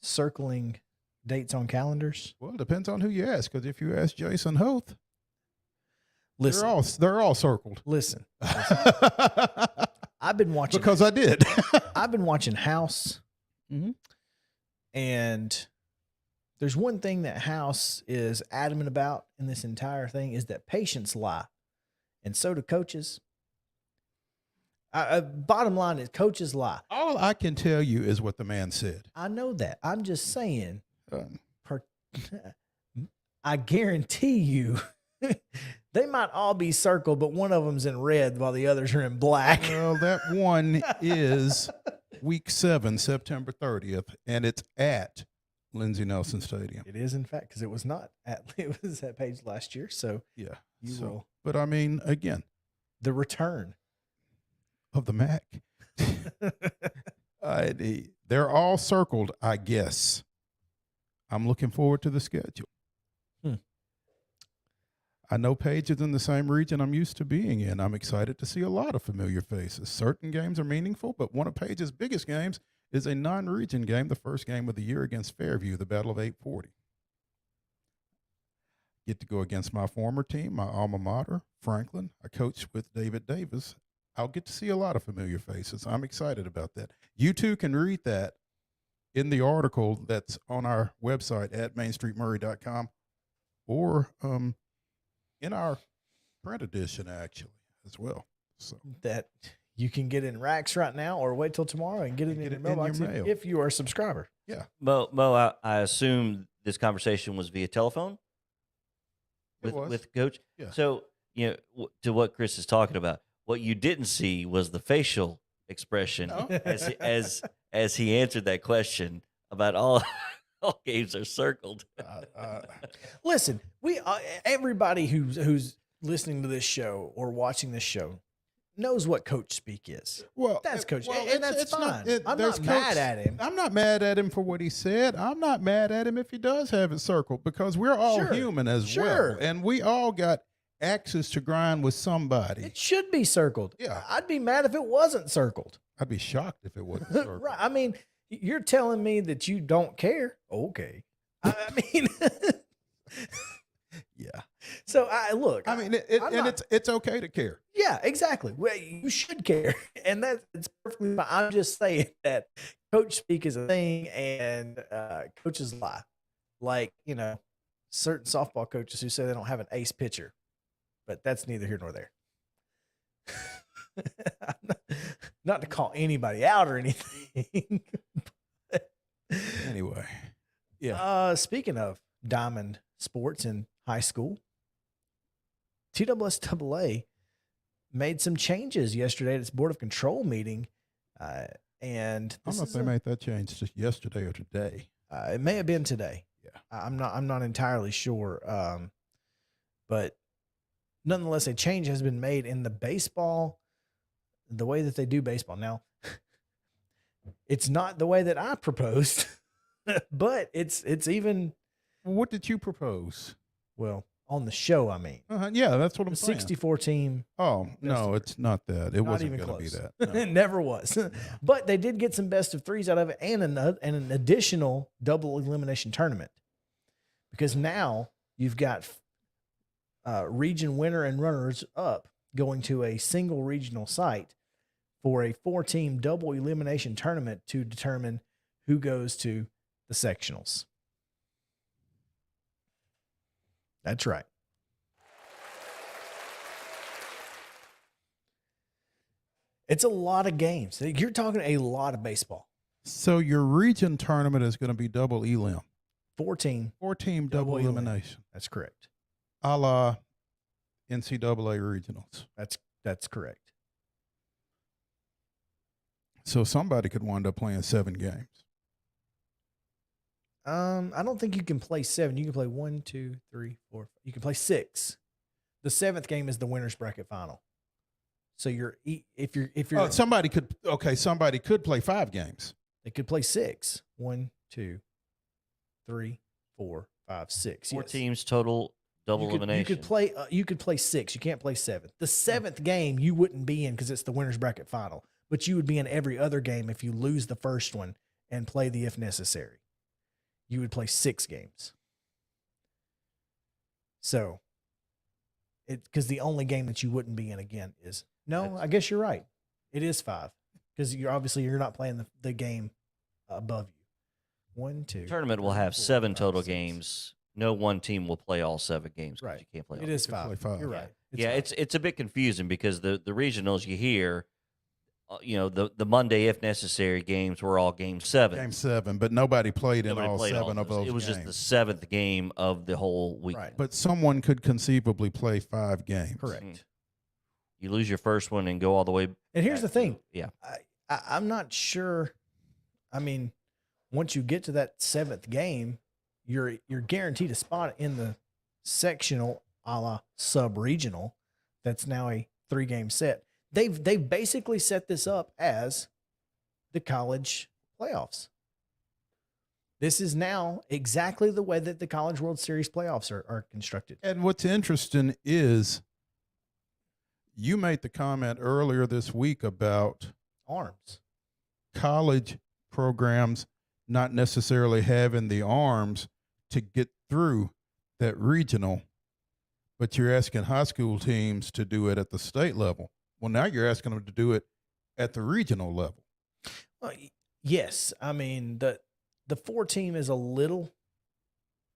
circling dates on calendars? Well, it depends on who you ask, because if you ask Jason Hoth, listen, they're all circled. Listen. I've been watching because I did. I've been watching House. Mm-hmm. And there's one thing that House is adamant about in this entire thing is that patients lie. And so do coaches. Bottom line is coaches lie. All I can tell you is what the man said. I know that. I'm just saying, I guarantee you they might all be circled, but one of them's in red while the others are in black. Well, that one is Week 7, September 30th, and it's at Lindsey Nelson Stadium. It is, in fact, because it was at Page last year. So yeah, you will. But I mean, again, the return of the MAC. They're all circled, I guess. I'm looking forward to the schedule. I know Page is in the same region I'm used to being in. I'm excited to see a lot of familiar faces. Certain games are meaningful, but one of Page's biggest games is a non-region game, the first game of the year against Fairview, the Battle of 840. Get to go against my former team, my alma mater, Franklin. I coached with David Davis. I'll get to see a lot of familiar faces. I'm excited about that. You too can read that in the article that's on our website at mainstreetmurray.com or in our print edition, actually, as well. So that you can get in racks right now, or wait till tomorrow and get it in your mailbox if you are a subscriber. Yeah. Mo, I assume this conversation was via telephone with Coach. Yeah. So, to what Chris is talking about, what you didn't see was the facial expression as he answered that question about all games are circled. Listen, everybody who's listening to this show or watching this show knows what coach speak is. Well, that's coach, well, and that's fine. I'm not mad at him. I'm not mad at him for what he said. I'm not mad at him if he does have it circled, because we're all human as well, and we all got axes to grind with somebody. It should be circled. Yeah, I'd be mad if it wasn't circled. I'd be shocked if it wasn't circled. Right? I mean, you're telling me that you don't care. Okay. I mean, yeah. So look. I mean, it's okay to care. Yeah, exactly. Well, you should care, and it's perfectly fine. I'm just saying that coach speak is a thing, and coaches lie. Like, certain softball coaches who say they don't have an ace pitcher, but that's neither here nor there. Not to call anybody out or anything. Anyway, yeah. Speaking of diamond sports in high school, TSSAA made some changes yesterday at its board of control meeting, and I don't know if they made that change just yesterday or today. it may have been today. Yeah, I'm not entirely sure, but nonetheless, a change has been made in the way that they do baseball now. It's not the way that I proposed, but it's even. What did you propose? Well, on the show, I mean. Yeah, that's what I'm saying. 64 team. Oh, no, it's not that. It Not wasn't even going to be close. that. No. It never was. But they did get some best of threes out of it and an additional double elimination tournament. Because now you've got region winner and runners up going to a single regional site for a 4-team double elimination tournament to determine who goes to the sectionals. That's right. It's a lot of games. You're talking a lot of baseball. So your region tournament is going to be double elim. 4-team. 4-team double elimination. That's correct. A la NCAA regionals. That's correct. So somebody could wind up playing 7 games. I don't think you can play 7. You can play 1, 2, 3, 4. You can play 6. The 7th game is the winner's bracket final. So if you're somebody could play 5 games. They could play 6. 1, 2, 3, 4, 5, 6. 4 teams total double elimination. You could play 6. You can't play 7. The 7th game you wouldn't be in because it's the winner's bracket final. But you would be in every other game if you lose the first one and play the if necessary. You would play 6 games. So, because the only game that you wouldn't be in again is I guess you're right. It is 5 because you're not playing the game above you. 1, 2. Tournament will have 7 total games. No one team will play all 7 games. Right. You can't play. It is 5. You're right. It's a bit confusing because the regionals you hear. The Monday, if necessary, games were all game 7. Game 7, but nobody played in all 7 of those. It was games. just the 7th game of the whole week. Right. But someone could conceivably play 5 games. Correct. You lose your first one and go all the way. And here's the thing. Yeah. I'm not sure. I mean, once you get to that 7th game, you're guaranteed a spot in the sectional a la sub-regional. That's now a 3-game set. They've basically set this up as the college playoffs. This is now exactly the way that the College World Series playoffs are constructed. And what's interesting is you made the comment earlier this week about arms. College programs not necessarily having the arms to get through that regional, but you're asking high school teams to do it at the state level. Well, now you're asking them to do it at the regional level. Well, yes. I mean, the 4-team is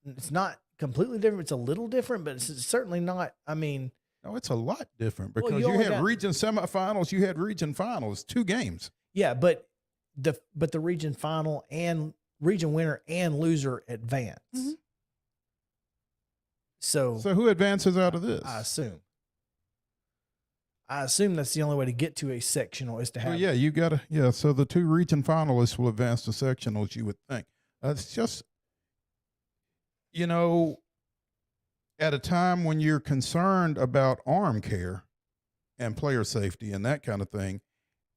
it's not completely different. It's a little different, but it's certainly not. I mean, no, it's a lot different because you you had region semifinals, you had region finals, 2 games. Yeah, but the region final and region winner and loser advance. Mm-hmm. So who advances out of this? I assume that's the only way to get to a sectional is to have. Well, you gotta. So the 2 region finalists will advance to sectionals. You would think. It's just, at a time when you're concerned about arm care and player safety and that kind of thing,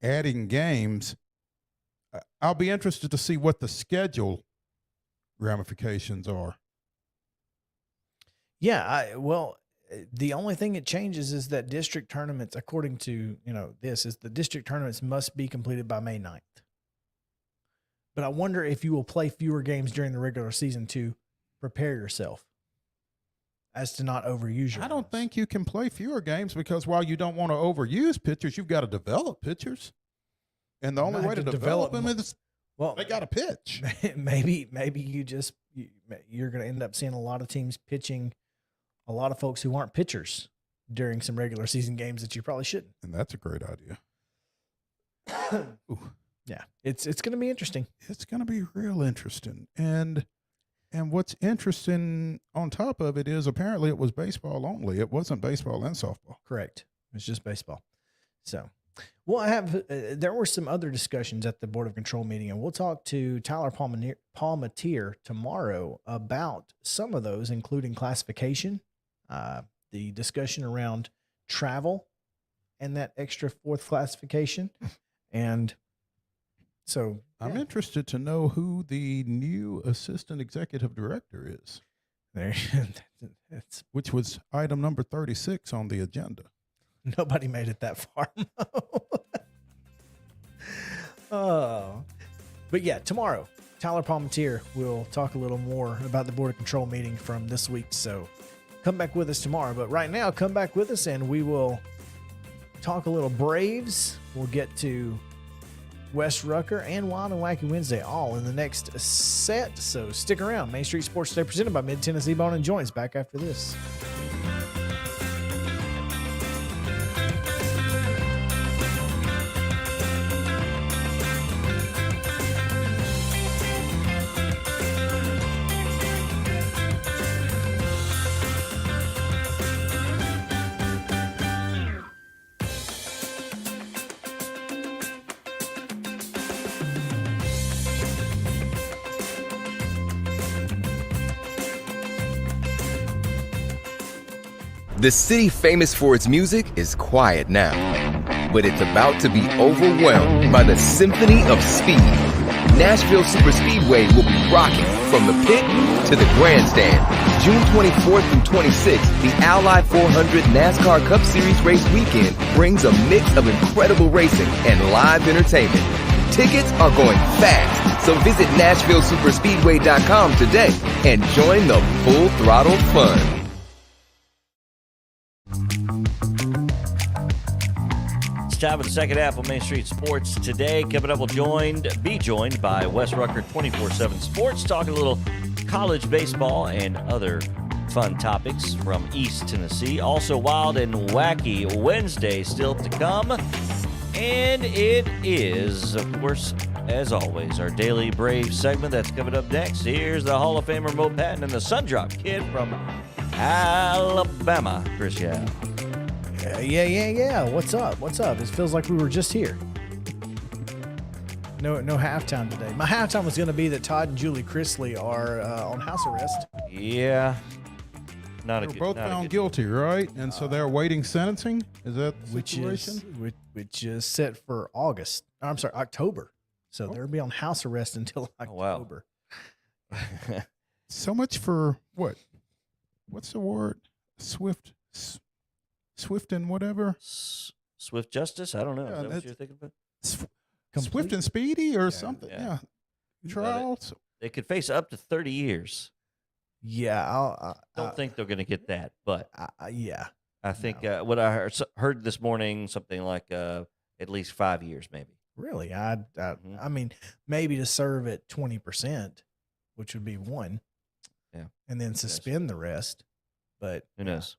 adding games. I'll be interested to see what the schedule ramifications are. Yeah, the only thing it changes is that district tournaments, according to, the district tournaments must be completed by May 9th. But I wonder if you will play fewer games during the regular season to prepare yourself as to not overuse your I don't think you can play fewer games because while you don't want to overuse pitchers, you've got to develop pitchers. And the only way to develop them is they got to pitch. Maybe you're going to end up seeing a lot of teams pitching a lot of folks who aren't pitchers during some regular season games that you probably shouldn't. And that's a great idea. Yeah, it's going to be interesting. It's going to be real interesting. And what's interesting on top of it is apparently it was baseball only. It wasn't baseball and softball. Correct. It's just baseball. So, well, I have. There were some other discussions at the Board of Control meeting, and we'll talk to Tyler Palmatier tomorrow about some of those, including classification, the discussion around travel, and that extra fourth classification, and so I'm interested to know who the new assistant executive director is. There, which was item number 36 on the agenda. Nobody made it that far. Oh, but yeah, tomorrow, Tyler Palmatier will talk a little more about the Board of Control meeting from this week. So come back with us tomorrow. But right now, come back with us and we will talk a little Braves. We'll get to West Rucker and Wild and Wacky Wednesday all in the next set. So stick around. Main Street Sports Today presented by Mid-Tennessee Bone and Joints. Back after this. The city famous for its music is quiet now, but it's about to be overwhelmed by the symphony of speed. Nashville Superspeedway will be rocking from the pit to the grandstand. June 24th through 26th, the Ally 400 NASCAR Cup Series race weekend brings a mix of incredible racing and live entertainment. Tickets are going fast, so visit NashvilleSuperspeedway.com today and join the full throttle fun. Time of the second half of Main Street Sports today. Coming up, we'll be joined by Wes Rucker 24/7 Sports, talking a little college baseball and other fun topics from East Tennessee. Also, Wild and Wacky Wednesday still to come. And it is, of course, as always, our daily Brave segment that's coming up next. Here's the Hall of Famer Mo Patton and the Sundrop Kid from Alabama, Chris Yao. Yeah. What's up? It feels like we were just here. No halftime today. My halftime was going to be that Todd and Julie Chrisley are on house arrest. Yeah. They're both found guilty, right? And so they're awaiting sentencing? Is that the situation? Which is set for October. So they'll be on house arrest until October. Oh, wow. So much for what? What's the word? Swift and whatever? Swift justice? I don't know. Is that what you're thinking about? Swift and speedy or something? Yeah. Trials? They could face up to 30 years. Yeah. I don't think they're going to get that, but yeah. I think what I heard this morning, something like at least 5 years, maybe. Really? I mean, maybe to serve at 20%, which would be one. Yeah. And then suspend the rest. But who knows?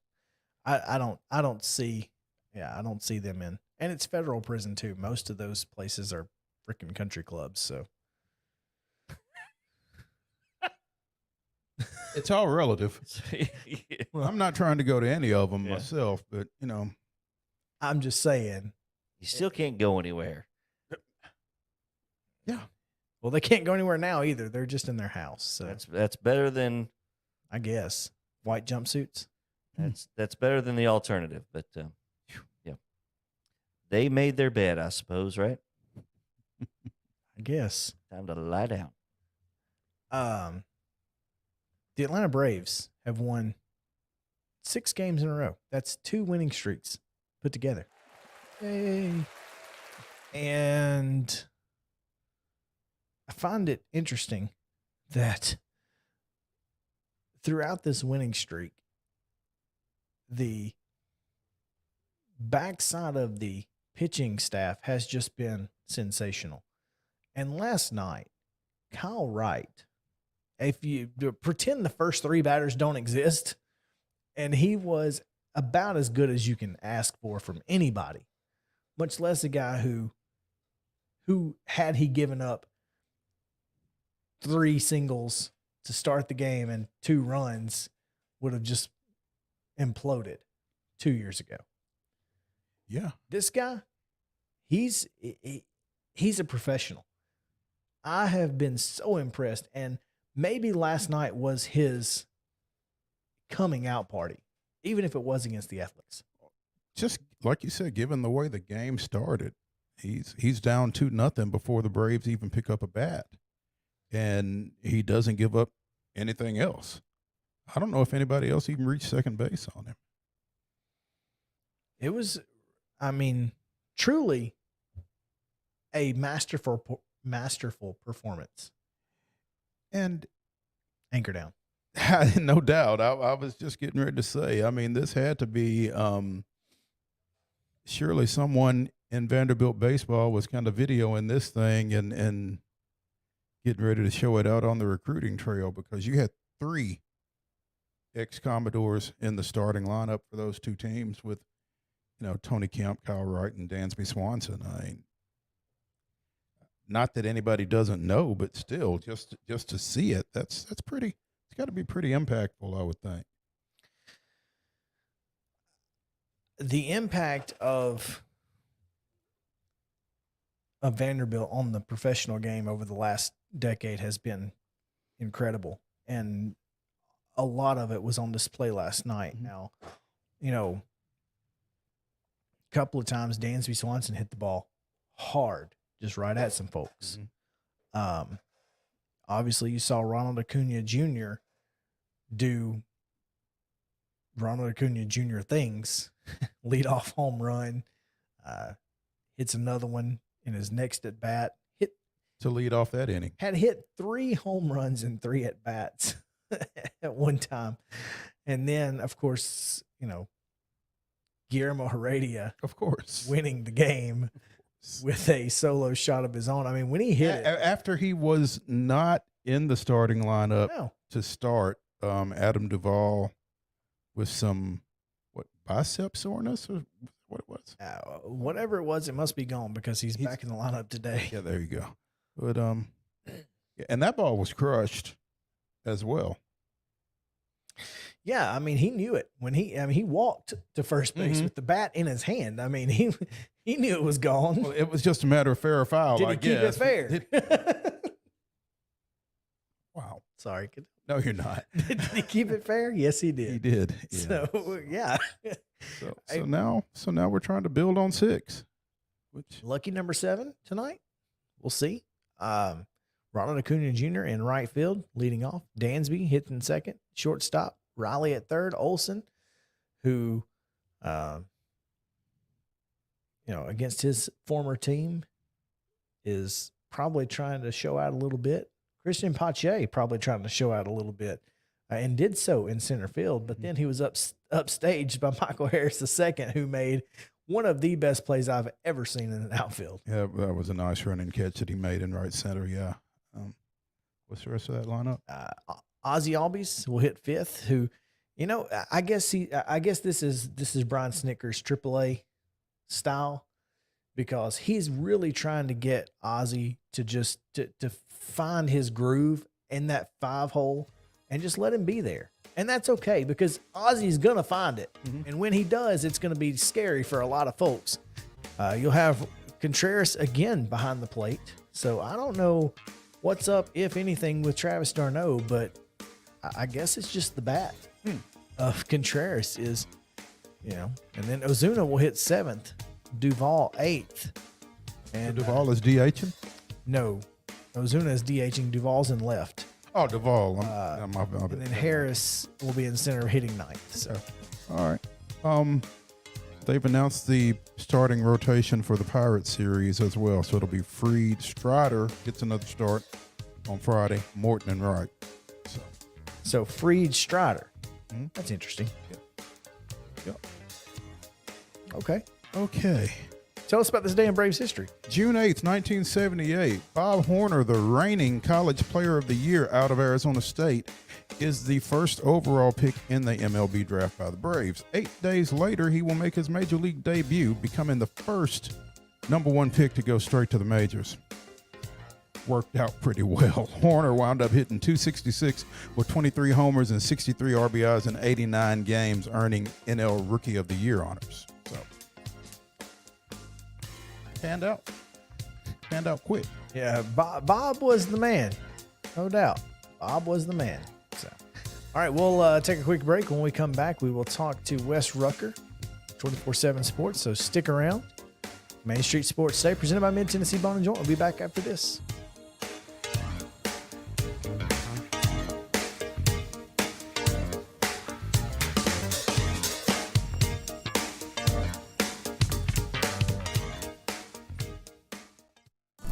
I don't see them in, and it's federal prison too. Most of those places are freaking country clubs. So it's all relative. Well, I'm not trying to go to any of them myself, but I'm just saying you still can't go anywhere. Yeah. Well, they can't go anywhere now either. They're just in their house. So that's better than, I guess, white jumpsuits. That's better than the alternative, but yeah, they made their bed, I suppose, right? I guess. Time to lie down. The Atlanta Braves have won 6 games in a row. That's 2 winning streaks put together. Yay! And I find it interesting that throughout this winning streak, the backside of the pitching staff has just been sensational. And last night, Kyle Wright, if you pretend the first 3 batters don't exist, and he was about as good as you can ask for from anybody, much less a guy who who, had he given up 3 singles to start the game and 2 runs, would have just imploded 2 years ago. Yeah. This guy, he's a professional. I have been so impressed, and maybe last night was his coming out party, even if it was against the Athletics. Just like you said, given the way the game started, he's down 2-0 before the Braves even pick up a bat, and he doesn't give up anything else. I don't know if anybody else even reached second base on him. It was, I mean, truly a masterful performance. And anchor down. No doubt. I was just getting ready to say, I mean, this had to be surely someone in Vanderbilt baseball was kind of videoing this thing and getting ready to show it out on the recruiting trail, because you had 3 ex-Commodores in the starting lineup for those 2 teams with, Tony Kemp, Kyle Wright, and Dansby Swanson. I mean, not that anybody doesn't know, but still, just to see it, that's pretty. It's got to be pretty impactful, I would think. The impact of Vanderbilt on the professional game over the last decade has been incredible, and a lot of it was on display last night. Now, a couple of times Dansby Swanson hit the ball hard, just right at some folks. Obviously, you saw Ronald Acuna Jr. do Ronald Acuna Jr. things, lead off home run, hits another one in his next at bat, hit to lead off that inning. Had hit 3 home runs in 3 at bats at one time. And then, of course, Guillermo Heredia, of course, winning the game with a solo shot of his own. I mean, when he hit it, after he was not in the starting lineup to start, Adam Duvall with some bicep soreness or what it was, whatever it was, it must be gone because he's back in the lineup today. Yeah, there you go. But and that ball was crushed as well. Yeah, I mean, he knew it when he walked to first base with the bat in his hand. I mean, he knew it was gone. Well, it was just a matter of fair or foul. Did he keep it fair? Wow. Sorry. No, you're not. Did he keep it fair? Yes, he did. He did. Yeah. So yeah. So now we're trying to build on 6. Lucky number 7 tonight. We'll see. Ronald Acuna Jr. in right field, leading off. Dansby hitting second. Shortstop. Riley at third. Olsen, who, against his former team, is probably trying to show out a little bit. Christian Pache probably trying to show out a little bit, and did so in center field. But then he was upstaged by Michael Harris II, who made one of the best plays I've ever seen in an outfield. Yeah, that was a nice running catch that he made in right center. Yeah. What's the rest of that lineup? Ozzy Albies will hit 5th. Who, I guess this is Brian Snicker's AAA style, because he's really trying to get Ozzy to just to find his groove in that 5-hole and just let him be there. And that's okay, because Ozzy's going to find it. And when he does, it's going to be scary for a lot of folks. You'll have Contreras again behind the plate. So I don't know what's up, if anything, with Travis d'Arnaud, but I guess it's just the bat of Contreras is, and then Ozuna will hit 7th, Duvall 8th. And so Duvall is DHing? No, Ozuna is DHing. Duvall's in left. Oh, Duvall. And then Harris will be in center hitting 9th. So, all right. They've announced the starting rotation for the Pirates series as well. So it'll be Freed. Strider gets another start on Friday. Morton and Wright. So Freed, Strider. That's interesting. Yep. Okay. Tell us about this day in Braves history. June 8th, 1978. Bob Horner, the reigning College Player of the Year out of Arizona State, is the first overall pick in the MLB draft by the Braves. 8 days later, he will make his Major League debut, becoming the first number one pick to go straight to the majors. Worked out pretty well. Horner wound up hitting 266 with 23 homers and 63 RBIs in 89 games, earning NL Rookie of the Year honors. So, panned out quick. Yeah, Bob was the man, no doubt. Bob was the man. So, all right, we'll take a quick break. When we come back, we will talk to Wes Rucker, 24/7 Sports. So stick around. Main Street Sports Day, presented by Mid Tennessee Bone and Joint. We'll be back after this.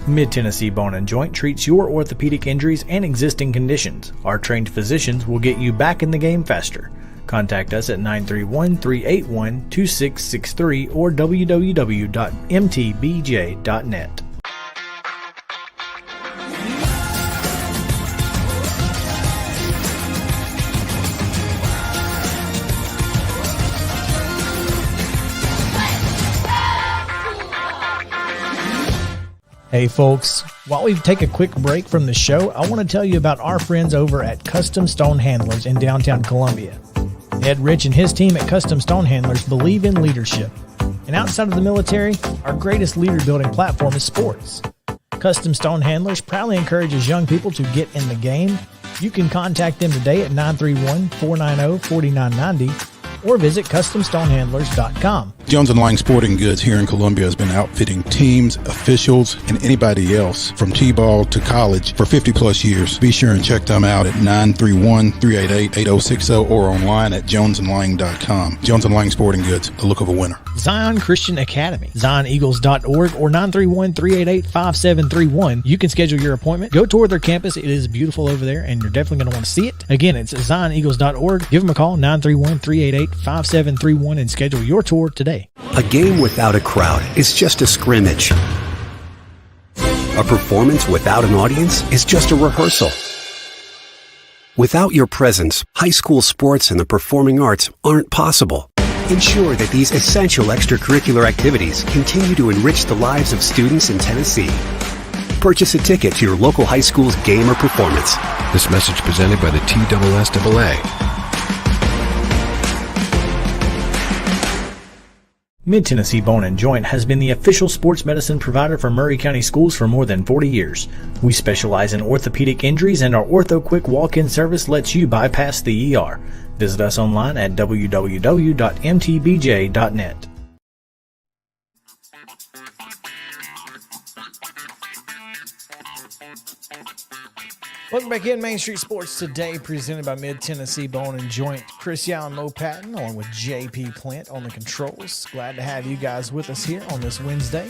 Mid-Tennessee Bone and Joint treats your orthopedic injuries and existing conditions. Our trained physicians will get you back in the game faster. Contact us at 931-381-2663 or www.mtbj.net. Hey folks, while we take a quick break from the show, I want to tell you about our friends over at Custom Stone Handlers in downtown Columbia. Ed Rich and his team at Custom Stone Handlers believe in leadership. And outside of the military, our greatest leader building platform is sports. Custom Stone Handlers proudly encourages young people to get in the game. You can contact them today at 931-490-4990 or visit CustomStonehandlers.com. Jones & Lang Sporting Goods here in Columbia has been outfitting teams, officials, and anybody else from T-ball to college for 50-plus years. Be sure and check them out at 931-388-8060 or online at jonesandlang.com. Jones & Lang Sporting Goods, the look of a winner. Zion Christian Academy, ZionEagles.org or 931-388-5731. You can schedule your appointment. Go tour their campus. It is beautiful over there, and you're definitely going to want to see it. Again, it's ZionEagles.org. Give them a call, 931-388-5731, and schedule your tour today. A game without a crowd is just a scrimmage. A performance without an audience is just a rehearsal. Without your presence, high school sports and the performing arts aren't possible. Ensure that these essential extracurricular activities continue to enrich the lives of students in Tennessee. Purchase a ticket to your local high school's game or performance. This message presented by the TSSAA. Mid-Tennessee Bone and Joint has been the official sports medicine provider for Maury County schools for more than 40 years. We specialize in orthopedic injuries, and our Ortho Quick walk-in service lets you bypass the ER. Visit us online at www.mtbj.net. Welcome back in Main Street Sports Today, presented by Mid-Tennessee Bone and Joint. Chris Yow and Mo Patton, along with JP Plant on the controls. Glad to have you guys with us here on this Wednesday.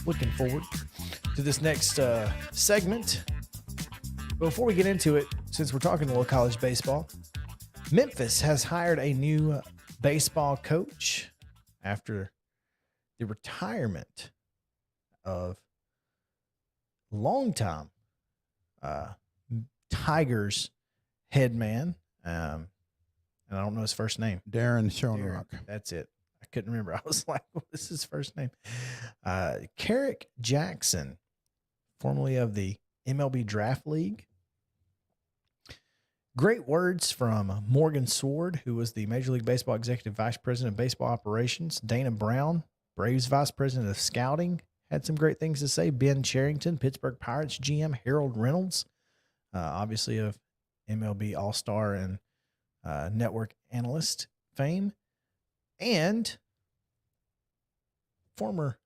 Looking forward to this next segment. Before we get into it, since we're talking a little college baseball, Memphis has hired a new baseball coach after the retirement of longtime Tigers head man, and I don't know his first name. Darren Schoenrock. That's it. I couldn't remember. I was like, what is his first name? Carrick Jackson, formerly of the MLB Draft League. Great words from Morgan Sword, who was the Major League Baseball Executive Vice President of Baseball Operations. Dana Brown, Braves Vice President of Scouting, had some great things to say. Ben Cherington, Pittsburgh Pirates GM. Harold Reynolds, obviously of MLB All-Star and network analyst fame. And former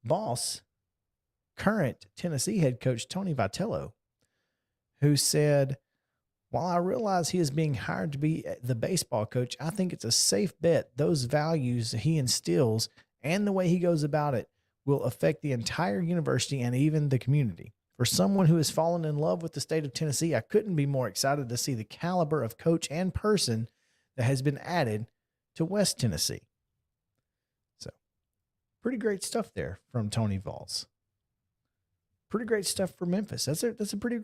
boss, current Tennessee head coach Tony Vitello, who said, while I realize he is being hired to be the baseball coach, I think it's a safe bet those values he instills and the way he goes about it will affect the entire university and even the community. For someone who has fallen in love with the state of Tennessee, I couldn't be more excited to see the caliber of coach and person that has been added to West Tennessee. So, pretty great stuff there from Tony Valls. Pretty great stuff for Memphis. That's a pretty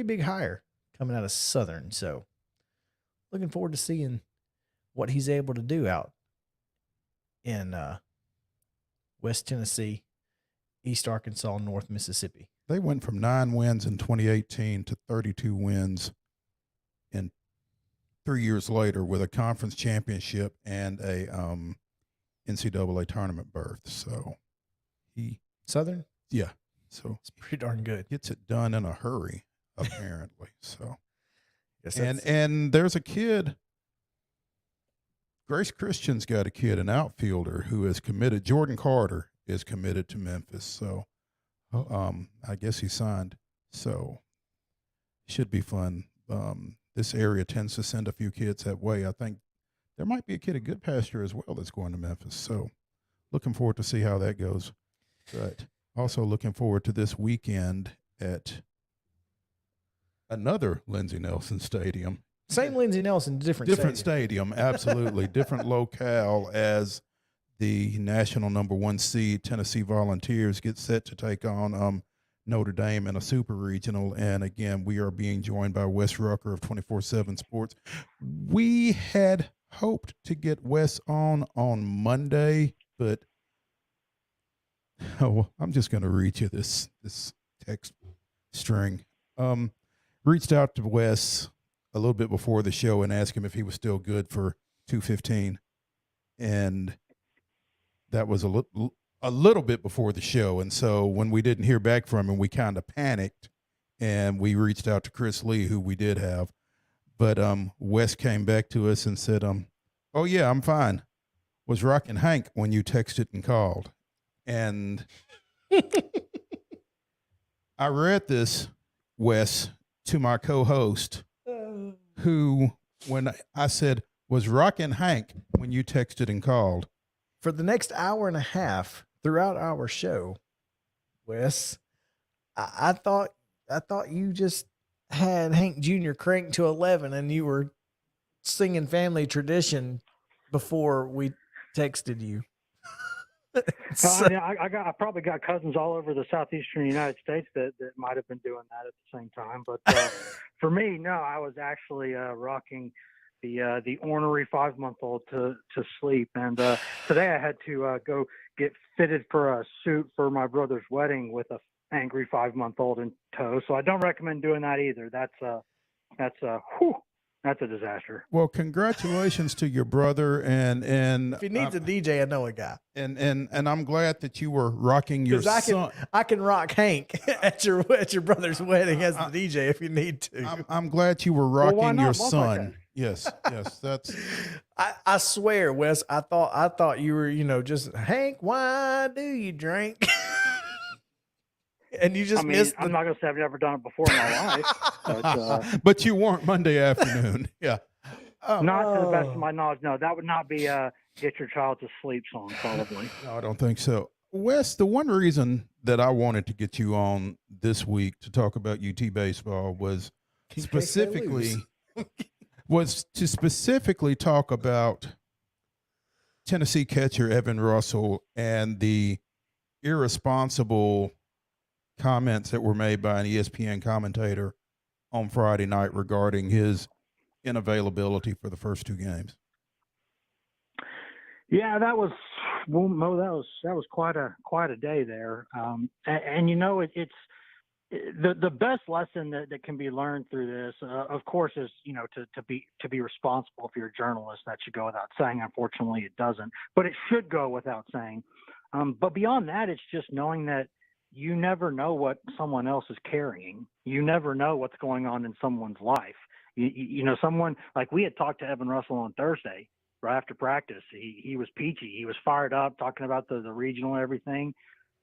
big hire coming out of Southern. So, looking forward to seeing what he's able to do out in West Tennessee, East Arkansas, North Mississippi. They went from 9 wins in 2018 to 32 wins in 3 years later with a conference championship and a NCAA tournament berth. So Southern? Yeah. So it's pretty darn good. Gets it done in a hurry, apparently. So yes, and there's a kid. Grace Christian's got a kid, an outfielder who is committed. Jordan Carter is committed to Memphis. So I guess he signed. So should be fun. This area tends to send a few kids that way. I think there might be a kid at Goodpasture as well that's going to Memphis. So looking forward to see how that goes. But also looking forward to this weekend at another Lindsey Nelson Stadium. Same Lindsey Nelson, different stadium. Absolutely. Different locale as the national #1 seed Tennessee Volunteers get set to take on Notre Dame in a super regional. And again, we are being joined by Wes Rucker of 24/7 Sports. We had hoped to get Wes on Monday, but I'm just going to read you this text string. Reached out to Wes a little bit before the show and asked him if he was still good for 2:15, and that was a little bit before the show. And so when we didn't hear back from him, we kind of panicked, and we reached out to Chris Lee, who we did have. But Wes came back to us and said, "Oh yeah, I'm fine. Was rocking Hank when you texted and called." And I read this, Wes, to my co-host, who, when I said, "Was rocking Hank when you texted and called?" For the next hour and a half throughout our show, Wes, I thought you just had Hank Jr. cranked to 11 and you were singing Family Tradition before we texted you. I mean, I probably got cousins all over the southeastern United States that might have been doing that at the same time. But for me, no, I was actually rocking the ornery 5-month-old to sleep. And today I had to go get fitted for a suit for my brother's wedding with a angry 5-month-old in tow. So I don't recommend doing that either. That's a disaster. Well, congratulations to your brother, and if he needs a DJ, I know a guy. And I'm glad that you were rocking your son. I can rock Hank at your brother's wedding as the DJ if you need to. I'm glad you were rocking your son. Yes, that's. I swear, Wes. I thought you were, just Hank. Why do you drink? And you just missed. I'm not going to say I've never done it before in my life. But you weren't Monday afternoon. Yeah. Not to the best of my knowledge. No, that would not be a Get Your Child to Sleep song, probably. No, I don't think so. Wes, the one reason that I wanted to get you on this week to talk about UT baseball was to specifically talk about Tennessee catcher Evan Russell and the irresponsible comments that were made by an ESPN commentator on Friday night regarding his unavailability for the first 2 games. Yeah, that was Mo. That was quite a day there. And it's the best lesson that can be learned through this, of course, is to be responsible. If you're a journalist, that should go without saying. Unfortunately, it doesn't, but it should go without saying. But beyond that, it's just knowing that you never know what someone else is carrying. You never know what's going on in someone's life. Someone like we had talked to Evan Russell on Thursday, right after practice. He was peachy. He was fired up, talking about the regional and everything.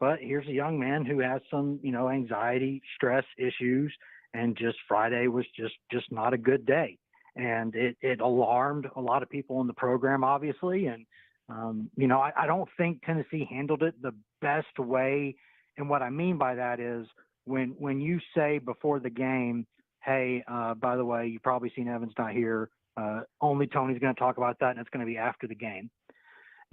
But here's a young man who has some, anxiety, stress issues, and just Friday was just not a good day. And it alarmed a lot of people in the program, obviously. And, I don't think Tennessee handled it the best way. And what I mean by that is when you say before the game, hey, by the way, you've probably seen Evan's not here. Only Tony's going to talk about that, and it's going to be after the game.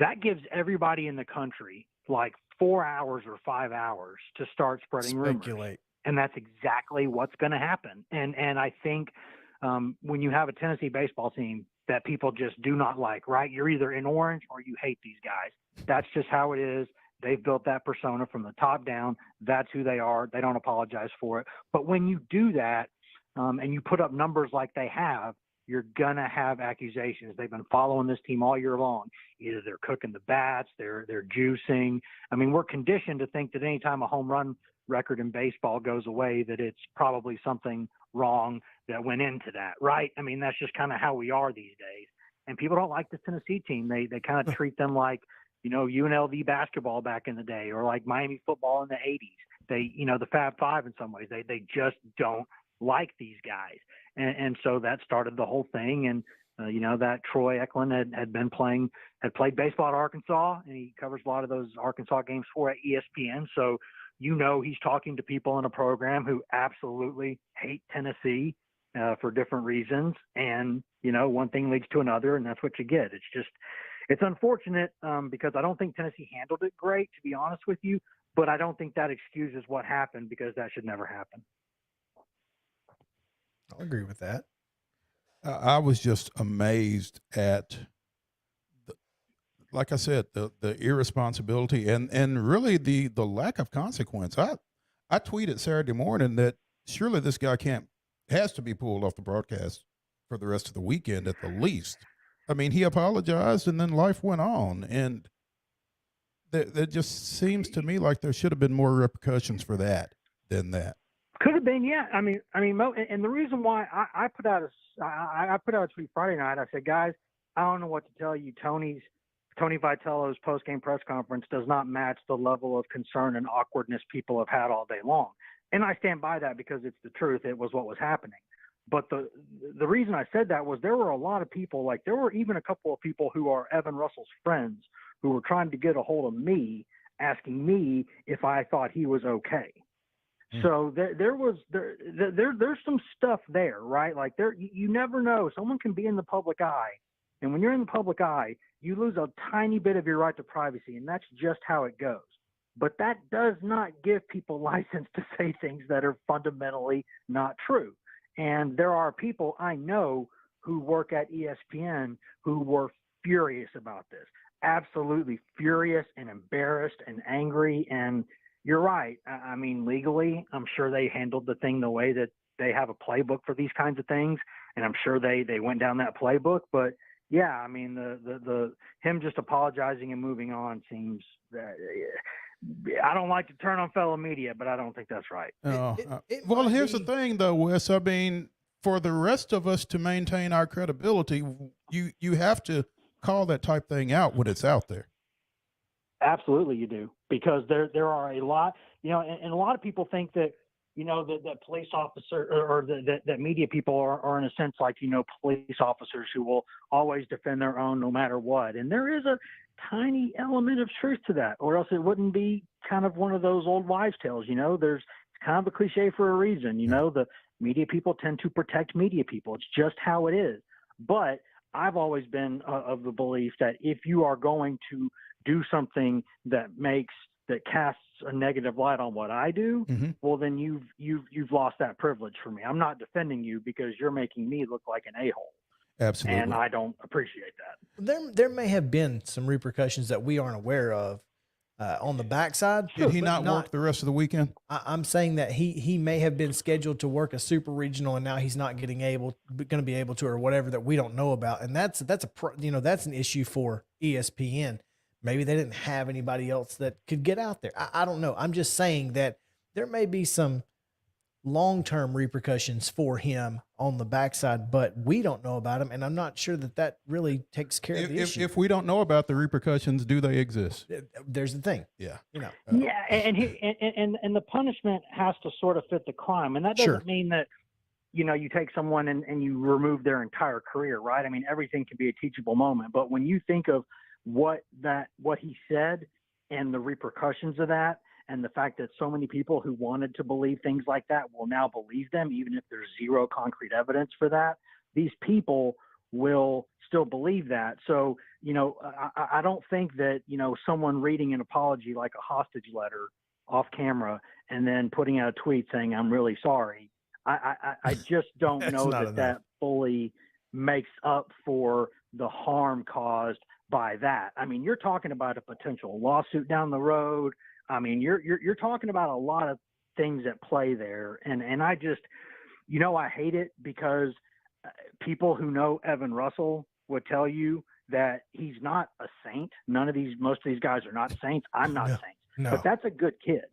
That gives everybody in the country like 4 hours or 5 hours to start spreading rumors. And that's exactly what's going to happen. And I think when you have a Tennessee baseball team that people just do not like, right? You're either in orange or you hate these guys. That's just how it is. They've built that persona from the top down. That's who they are. They don't apologize for it. But when you do that, and you put up numbers like they have, you're going to have accusations. They've been following this team all year long. Either they're cooking the bats, they're juicing. I mean, we're conditioned to think that anytime a home run record in baseball goes away, that it's probably something wrong that went into that, right? I mean, that's just kind of how we are these days. And people don't like the Tennessee team. They kind of treat them like, UNLV basketball back in the day, or like Miami football in the 80s. They, the Fab Five in some ways. They just don't like these guys. And so that started the whole thing. And, that Troy Eklund had played baseball at Arkansas, and he covers a lot of those Arkansas games at ESPN. So, he's talking to people in a program who absolutely hate Tennessee for different reasons. And, one thing leads to another, and that's what you get. It's unfortunate because I don't think Tennessee handled it great, to be honest with you, but I don't think that excuses what happened, because that should never happen. I'll agree with that. I was just amazed at, like I said, the irresponsibility and really the lack of consequence. I tweeted Saturday morning that surely this guy has to be pulled off the broadcast for the rest of the weekend at the least. I mean, he apologized and then life went on, and that just seems to me like there should have been more repercussions for that than that. Could have been, yeah. I mean, Mo, and the reason why I put out a tweet Friday night, I said, guys, I don't know what to tell you. Tony Vitello's post-game press conference does not match the level of concern and awkwardness people have had all day long. And I stand by that because it's the truth. It was what was happening. But the reason I said that was there were a lot of people, like there were even a couple of people who are Evan Russell's friends who were trying to get a hold of me, asking me if I thought he was okay. So there's some stuff there, right? Like you never know. Someone can be in the public eye, and when you're in the public eye, you lose a tiny bit of your right to privacy, and that's just how it goes. But that does not give people license to say things that are fundamentally not true. And there are people I know who work at ESPN who were furious about this, absolutely furious and embarrassed and angry. And you're right. I mean, legally, I'm sure they handled the thing the way that they have a playbook for these kinds of things, and I'm sure they went down that playbook. But yeah, I mean, the him just apologizing and moving on seems. I don't like to turn on fellow media, but I don't think that's right. Well, here's the thing, though, Wes. I mean, for the rest of us to maintain our credibility, you have to call that type thing out when it's out there. Absolutely, you do, because there are a lot, and a lot of people think that, that police officer or that media people are in a sense like, police officers who will always defend their own no matter what. And there is a tiny element of truth to that, or else it wouldn't be kind of one of those old wives' tales. It's kind of a cliche for a reason. The media people tend to protect media people. It's just how it is. But I've always been of the belief that if you are going to do something that casts a negative light on what I do, well, then you've lost that privilege for me. I'm not defending you because you're making me look like an a-hole. Absolutely. And I don't appreciate that. There may have been some repercussions that we aren't aware of on the backside. Did he not work the rest of the weekend? I'm saying that he may have been scheduled to work a super regional, and now he's not going to be able to, or whatever, that we don't know about. And that's an issue for ESPN. Maybe they didn't have anybody else that could get out there. I don't know. I'm just saying that there may be some long-term repercussions for him on the backside, but we don't know about them, and I'm not sure that really takes care of the issue. If we don't know about the repercussions, do they exist? There's the thing. Yeah. Yeah, and the punishment has to sort of fit the crime, and that doesn't mean that you take someone and you remove their entire career, right? I mean, everything can be a teachable moment, but when you think of what he said and the repercussions of that, and the fact that so many people who wanted to believe things like that will now believe them, even if there's zero concrete evidence for that, these people will still believe that. So, I don't think that, someone reading an apology like a hostage letter off camera and then putting out a tweet saying, I'm really sorry. I just don't know that fully makes up for the harm caused by that. I mean, you're talking about a potential lawsuit down the road. I mean, you're talking about a lot of things at play there. And I just, I hate it because people who know Evan Russell would tell you that he's not a saint. Most of these guys are not saints. I'm not saints, but that's a good kid.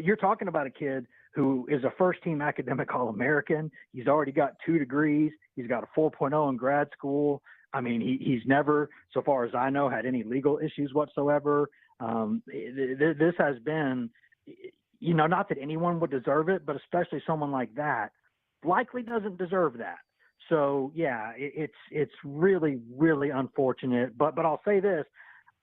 You're talking about a kid who is a first-team academic All-American. He's already got 2 degrees. He's got a 4.0 in grad school. I mean, he's never, so far as I know, had any legal issues whatsoever. This has been, not that anyone would deserve it, but especially someone like that likely doesn't deserve that. So, yeah, it's really, really unfortunate. But I'll say this.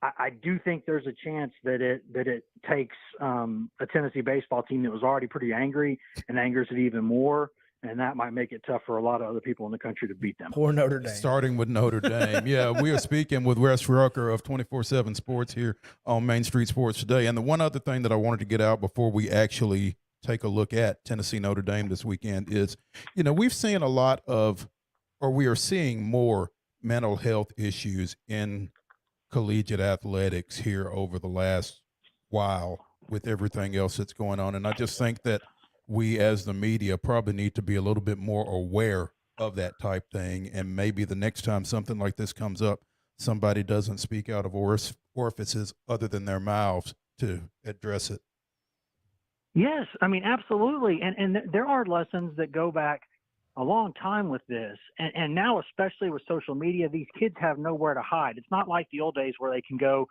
I do think there's a chance that it takes a Tennessee baseball team that was already pretty angry and angers it even more, and that might make it tough for a lot of other people in the country to beat them. Poor Notre Dame. Starting with Notre Dame. Yeah, we are speaking with Wes Rucker of 24/7 Sports here on Main Street Sports today. And the one other thing that I wanted to get out before we actually take a look at Tennessee Notre Dame this weekend is, we've seen we are seeing more mental health issues in collegiate athletics here over the last while with everything else that's going on. And I just think that we as the media probably need to be a little bit more aware of that type thing. And maybe the next time something like this comes up, somebody doesn't speak out of orifices other than their mouths to address it. Yes, I mean, absolutely. And there are lessons that go back a long time with this. And now, especially with social media, these kids have nowhere to hide. It's not like the old days where they can go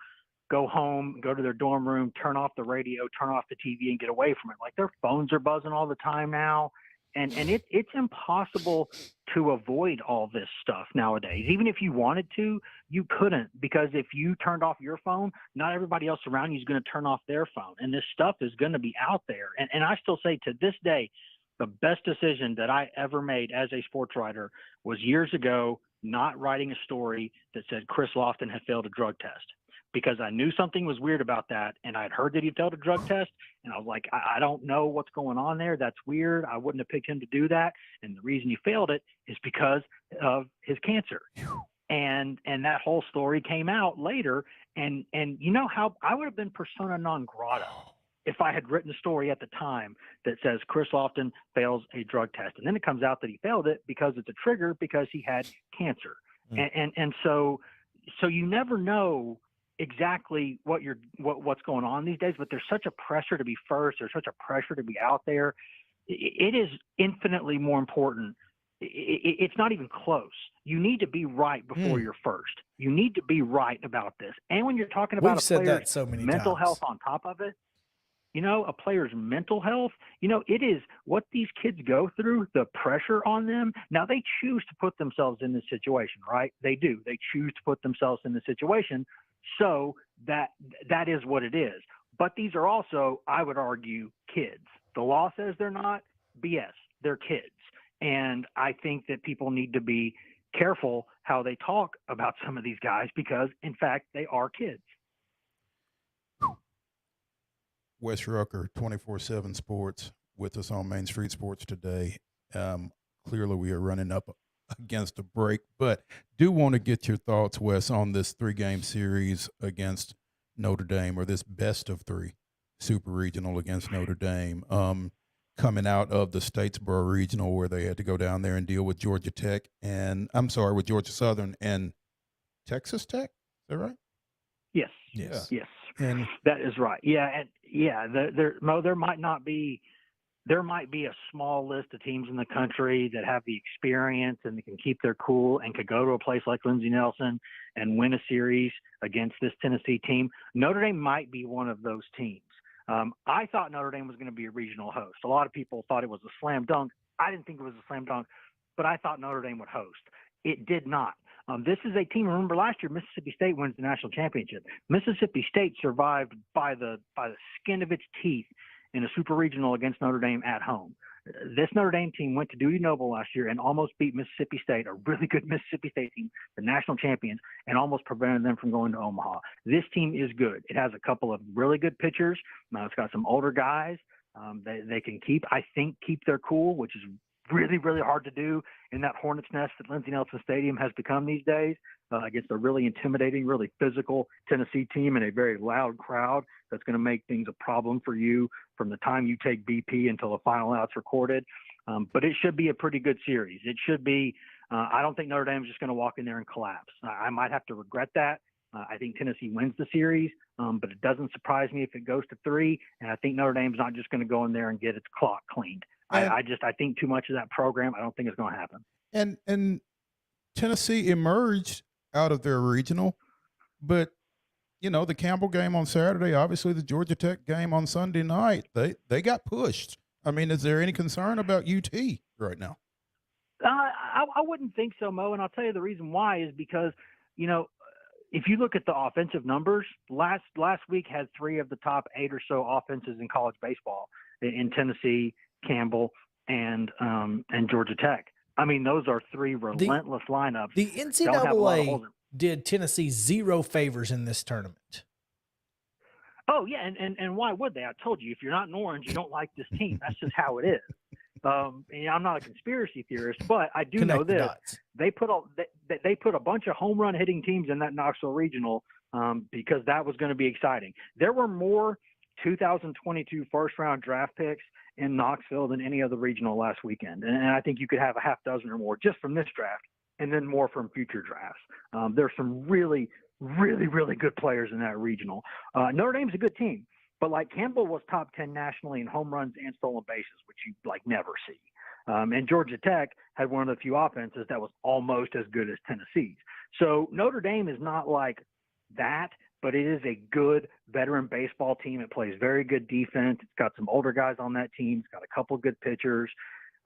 home, go to their dorm room, turn off the radio, turn off the TV and get away from it. Like their phones are buzzing all the time now. And it's impossible to avoid all this stuff nowadays. Even if you wanted to, you couldn't, because if you turned off your phone, not everybody else around you is going to turn off their phone. And this stuff is going to be out there. And I still say to this day, the best decision that I ever made as a sports writer was years ago not writing a story that said Chris Lofton had failed a drug test, because I knew something was weird about that. And I'd heard that he failed a drug test. And I was like, I don't know what's going on there. That's weird. I wouldn't have picked him to do that. And the reason he failed it is because of his cancer. And that whole story came out later. And you know how I would have been persona non grata if I had written a story at the time that says Chris Lofton fails a drug test. And then it comes out that he failed it because it's a trigger because he had cancer. And so you never know exactly what's going on these days, but there's such a pressure to be first. There's such a pressure to be out there. It is infinitely more important. It's not even close. You need to be right before you're first. You need to be right about this. And when you're talking about a player's mental health on top of it, a player's mental health, it is what these kids go through, the pressure on them. Now they choose to put themselves in this situation, right? They do. They choose to put themselves in the situation. So that is what it is. But these are also, I would argue, kids. The law says they're not. BS. They're kids. And I think that people need to be careful how they talk about some of these guys because, in fact, they are kids. Wes Rucker, 24/7 Sports, with us on Main Street Sports today. Clearly, we are running up against a break, but do want to get your thoughts, Wes, on this 3-game series against Notre Dame, or this best of 3 super regional against Notre Dame, coming out of the Statesboro regional where they had to go down there and deal with Georgia Southern and Texas Tech. Is that right? Yes. And that is right. Yeah. And there might be a small list of teams in the country that have the experience and they can keep their cool and could go to a place like Lindsey Nelson and win a series against this Tennessee team. Notre Dame might be one of those teams. I thought Notre Dame was going to be a regional host. A lot of people thought it was a slam dunk. I didn't think it was a slam dunk, but I thought Notre Dame would host. It did not. This is a team. Remember last year, Mississippi State wins the national championship. Mississippi State survived by the skin of its teeth in a super regional against Notre Dame at home. This Notre Dame team went to Dewey Noble last year and almost beat Mississippi State, a really good Mississippi State team, the national champions, and almost prevented them from going to Omaha. This team is good. It has a couple of really good pitchers. It's got some older guys. They can keep their cool, which is really, really hard to do in that hornet's nest that Lindsey Nelson Stadium has become these days against a really intimidating, really physical Tennessee team and a very loud crowd that's going to make things a problem for you from the time you take BP until the final out's recorded. But it should be a pretty good series. It should be. I don't think Notre Dame is just going to walk in there and collapse. I might have to regret that. I think Tennessee wins the series, but it doesn't surprise me if it goes to 3. And I think Notre Dame's not just going to go in there and get its clock cleaned. I think too much of that program. I don't think it's going to happen. And Tennessee emerged out of their regional, but the Campbell game on Saturday, obviously the Georgia Tech game on Sunday night, they got pushed. I mean, is there any concern about UT right now? I wouldn't think so, Mo, and I'll tell you the reason why is because, if you look at the offensive numbers, last week had 3 of the top 8 or so offenses in college baseball in Tennessee, Campbell, and Georgia Tech. I mean, those are 3 relentless lineups. The NCAA did Tennessee 0 favors in this tournament. Oh, yeah, and why would they? I told you, if you're not in orange, you don't like this team. That's just how it is. I'm not a conspiracy theorist, but I do know this. They put a bunch of home run hitting teams in that Knoxville regional because that was going to be exciting. There were more 2022 first round draft picks in Knoxville than any other regional last weekend. And I think you could have a half dozen or more just from this draft and then more from future drafts. There's some really, really, really good players in that regional. Notre Dame's a good team. But like Campbell was top 10 nationally in home runs and stolen bases, which you never see. And Georgia Tech had one of the few offenses that was almost as good as Tennessee's. So Notre Dame is not like that, but it is a good veteran baseball team. It plays very good defense. It's got some older guys on that team. It's got a couple of good pitchers.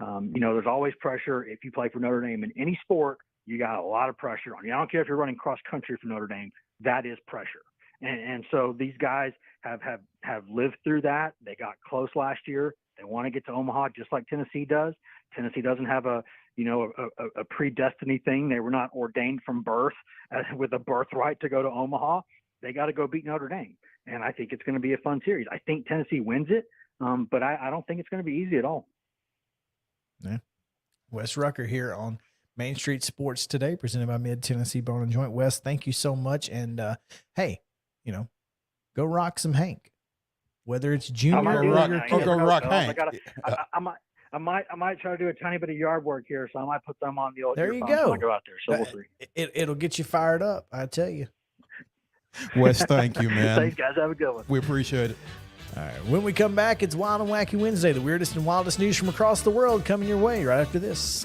There's always pressure. If you play for Notre Dame in any sport, you got a lot of pressure on you. I don't care if you're running cross country for Notre Dame. That is pressure. And so these guys have lived through that. They got close last year. They want to get to Omaha just like Tennessee does. Tennessee doesn't have a predestiny thing. They were not ordained from birth with a birthright to go to Omaha. They got to go beat Notre Dame. And I think it's going to be a fun series. I think Tennessee wins it, but I don't think it's going to be easy at all. Yeah. Wes Rucker here on Main Street Sports Today, presented by Mid-Tennessee Bone and Joint. Wes, thank you so much. And, hey, go rock some Hank. Whether it's junior or go rock Hank. I might try to do a tiny bit of yard work here, so I might put them on the old. There you go. When I go out there, so we'll see. It'll get you fired up, I tell you. Wes, thank you, man. Thanks, guys. Have a good one. We appreciate it. All right. When we come back, it's Wild and Wacky Wednesday, the weirdest and wildest news from across the world coming your way right after this.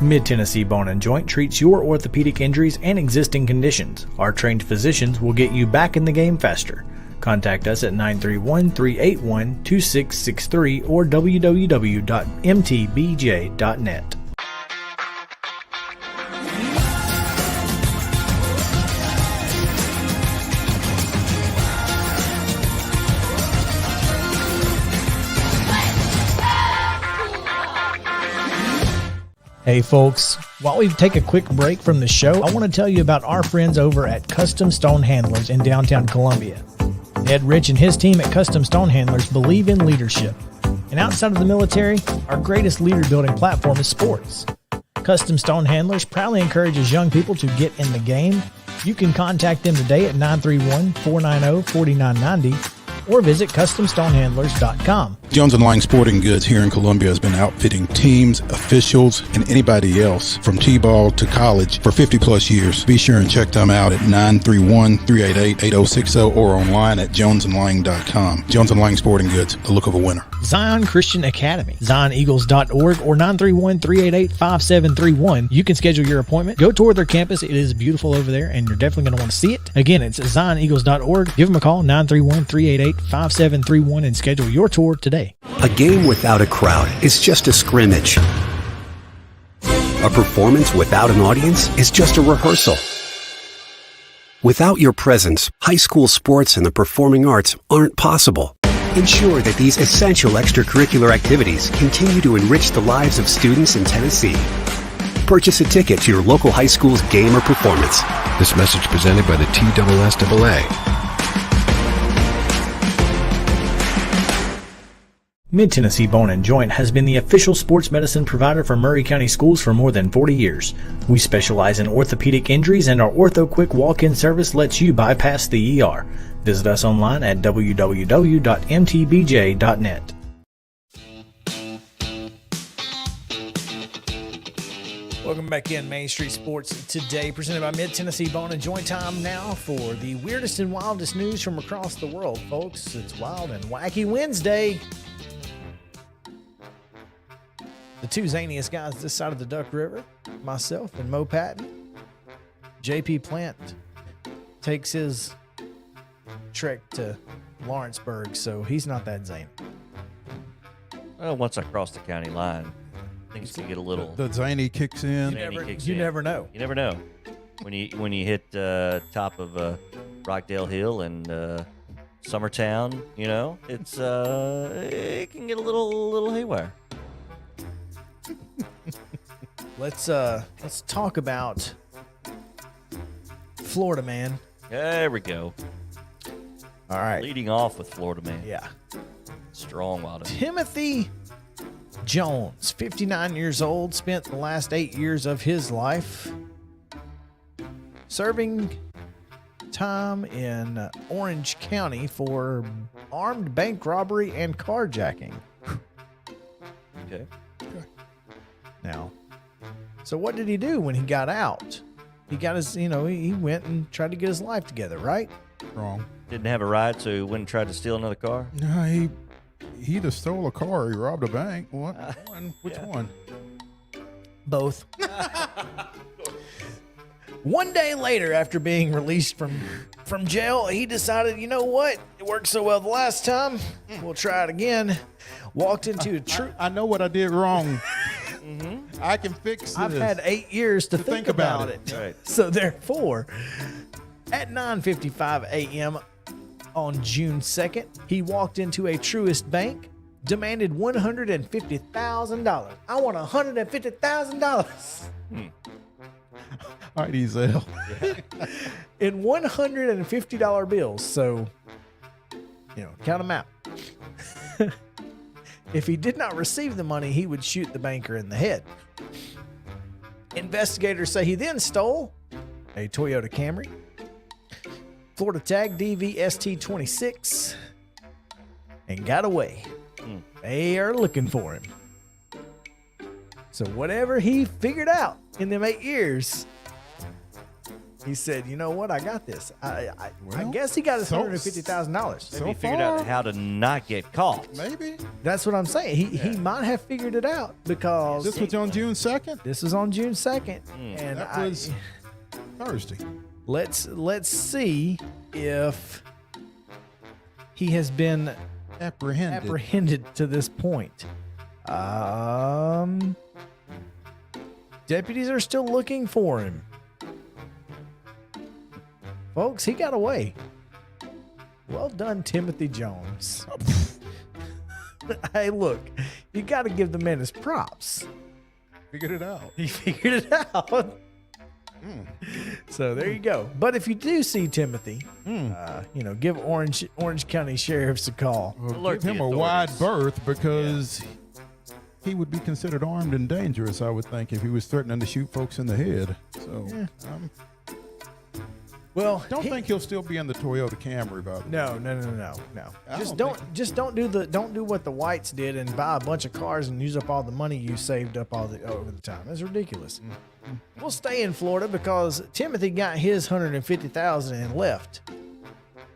Mid-Tennessee Bone and Joint treats your orthopedic injuries and existing conditions. Our trained physicians will get you back in the game faster. Contact us at 931-381-2663 or www.mtbj.net. Hey folks, while we take a quick break from the show, I want to tell you about our friends over at Custom Stone Handlers in downtown Columbia. Ed Rich and his team at Custom Stone Handlers believe in leadership. And outside of the military, our greatest leader building platform is sports. Custom Stone Handlers proudly encourages young people to get in the game. You can contact them today at 931-490-4990 or visit CustomStonehandlers.com. Jones & Lang Sporting Goods here in Columbia has been outfitting teams, officials, and anybody else from T-ball to college for 50-plus years. Be sure and check them out at 931-388-8060 or online at jonesandlang.com. Jones & Lang Sporting Goods, the look of a winner. Zion Christian Academy, ZionEagles.org or 931-388-5731. You can schedule your appointment. Go tour their campus. It is beautiful over there, and you're definitely going to want to see it. Again, it's ZionEagles.org. Give them a call, 931-388-5731, and schedule your tour today. A game without a crowd is just a scrimmage. A performance without an audience is just a rehearsal. Without your presence, high school sports and the performing arts aren't possible. Ensure that these essential extracurricular activities continue to enrich the lives of students in Tennessee. purchase a ticket to your local high school's game or performance. This message presented by the TSSAA. Mid-Tennessee Bone & Joint has been the official sports medicine provider for Maury County schools for more than 40 years. We specialize in orthopedic injuries, and our Ortho Quick walk-in service lets you bypass the ER. Visit us online at www.mtbj.net. Welcome back in Main Street Sports Today, presented by Mid-Tennessee Bone & Joint. Time now for the weirdest and wildest news from across the world, folks. It's Wild and Wacky Wednesday. The two zaniest guys this side of the Duck River, myself and Mo Patton. JP Plant takes his trek to Lawrenceburg, so he's not that zany. Well, once I cross the county line, things can get a little. The zany kicks in. You never know. You never know when you hit top of Rockdale Hill and Summertown. You know, it's it can get a little haywire. Let's talk about Florida Man. There we go. All right. Leading off with Florida Man. Yeah. Strong Wild. Timothy Jones, 59 years old, spent the last 8 years of his life serving time in Orange County for armed bank robbery and carjacking. Okay. Now, so what did he do when he got out? He got his, he went and tried to get his life together, right? Wrong. Didn't have a ride, so he went and tried to steal another car? No, he either stole a car or he robbed a bank. What? Which one? Both. One day later, after being released from jail, he decided, you know what? It worked so well the last time. We'll try it again. Walked into a true. I know what I did wrong. I can fix this. I've had 8 years to think about it. Right. So therefore, at 9:55 a.m. on June 2nd, he walked into a Truist Bank, demanded $150,000. I want $150,000 All right, Ezel. in $150 bills. So, count them out. If he did not receive the money, he would shoot the banker in the head. Investigators say he then stole a Toyota Camry, Florida tag DVST26, and got away. They are looking for him. So whatever he figured out in them 8 years, he said, you know what? I got this. I guess he got his $150,000. Maybe he figured out how to not get caught. Maybe. That's what I'm saying. He might have figured it out because This was on June 2nd? this was on June 2nd. And That was Thursday. let's see if he has been apprehended to this point. Deputies are still looking for him. Folks, he got away. Well done, Timothy Jones. Hey, look, you got to give the man his props. Figured it out. He figured it out. So there you go. But if you do see Timothy, give Orange County Sheriff's a call. Well, give him a wide berth because he would be considered armed and dangerous, I would think, if he was threatening to shoot folks in the head. So, well, don't think he'll still be in the Toyota Camry, by the way. No. Just don't do what the whites did and buy a bunch of cars and use up all the money you saved up over the time. That's ridiculous. We'll stay in Florida because Timothy got his $150,000 and left.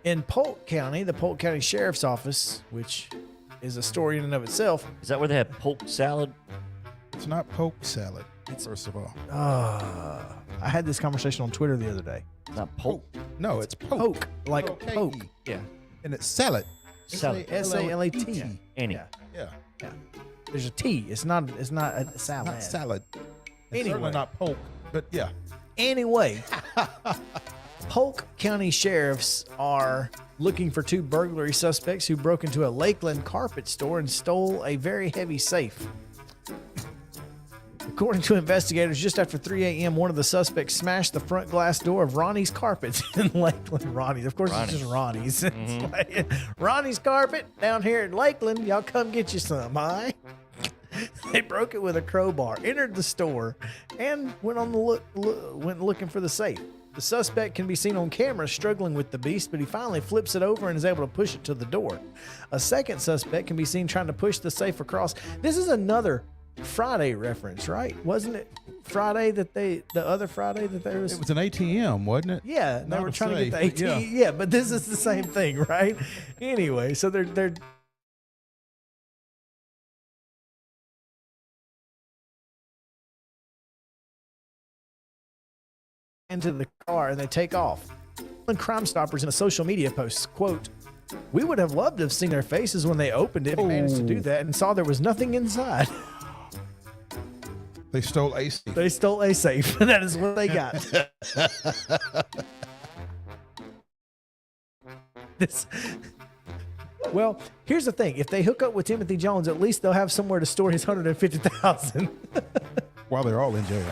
In Polk County, the Polk County Sheriff's Office, which is a story in and of itself. Is that where they have polk salad? It's not poke salad, first of all. I had this conversation on Twitter the other day. It's not polk. No, it's poke. Poke, like P-O-K-E. poke. Yeah. And it's salad. Salad. S-A-L-A-T. Annie. Yeah. There's a T. It's not a salad. Not salad. It's Anyway. certainly not poke, but yeah. Anyway, Polk County sheriffs are looking for two burglary suspects who broke into a Lakeland carpet store and stole a very heavy safe. According to investigators, just after 3 a.m., one of the suspects smashed the front glass door of Ronnie's Carpets in Lakeland. Ronnie's. Of course, it's just Ronnie's. It's like, Ronnie's Carpet down here in Lakeland. Y'all come get you some, all right? They broke it with a crowbar, entered the store, and went on the went looking for the safe. The suspect can be seen on camera struggling with the beast, but he finally flips it over and is able to push it to the door. A second suspect can be seen trying to push the safe across. This is another Friday reference, right? Wasn't it Friday that the other Friday that there was? It was an ATM, wasn't it? Yeah, they Not were a trying to safe, get the but ATM. Yeah, but this is the same thing, right? Anyway, so they're into the car and they take off. And Crime Stoppers in a social media post, quote, "We would have loved to have seen their faces when they opened it and managed to do that and saw there was nothing inside." They stole a safe. They stole a safe. That is what they got. Well, here's the thing. If they hook up with Timothy Jones, at least they'll have somewhere to store his $150,000. While they're all in jail.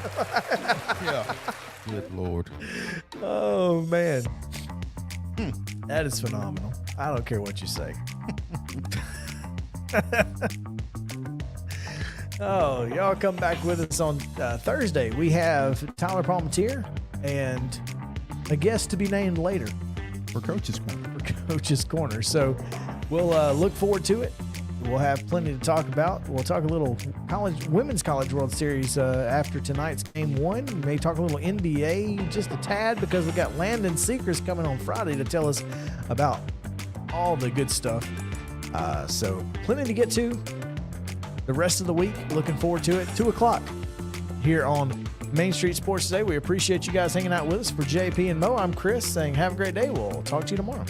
Yeah. Good Lord. Oh, man. That is phenomenal. I don't care what you say. Oh, y'all come back with us on Thursday. We have Tyler Palmatier and a guest to be named later. For Coach's Corner. For Coach's Corner. So we'll look forward to it. We'll have plenty to talk about. We'll talk a little Women's College World Series after tonight's Game 1. We may talk a little NBA just a tad because we got Landon Seekers coming on Friday to tell us about all the good stuff. So plenty to get to the rest of the week. Looking forward to it. 2 o'clock here on Main Street Sports Today. We appreciate you guys hanging out with us. For JP and Mo, I'm Chris saying have a great day. We'll talk to you tomorrow.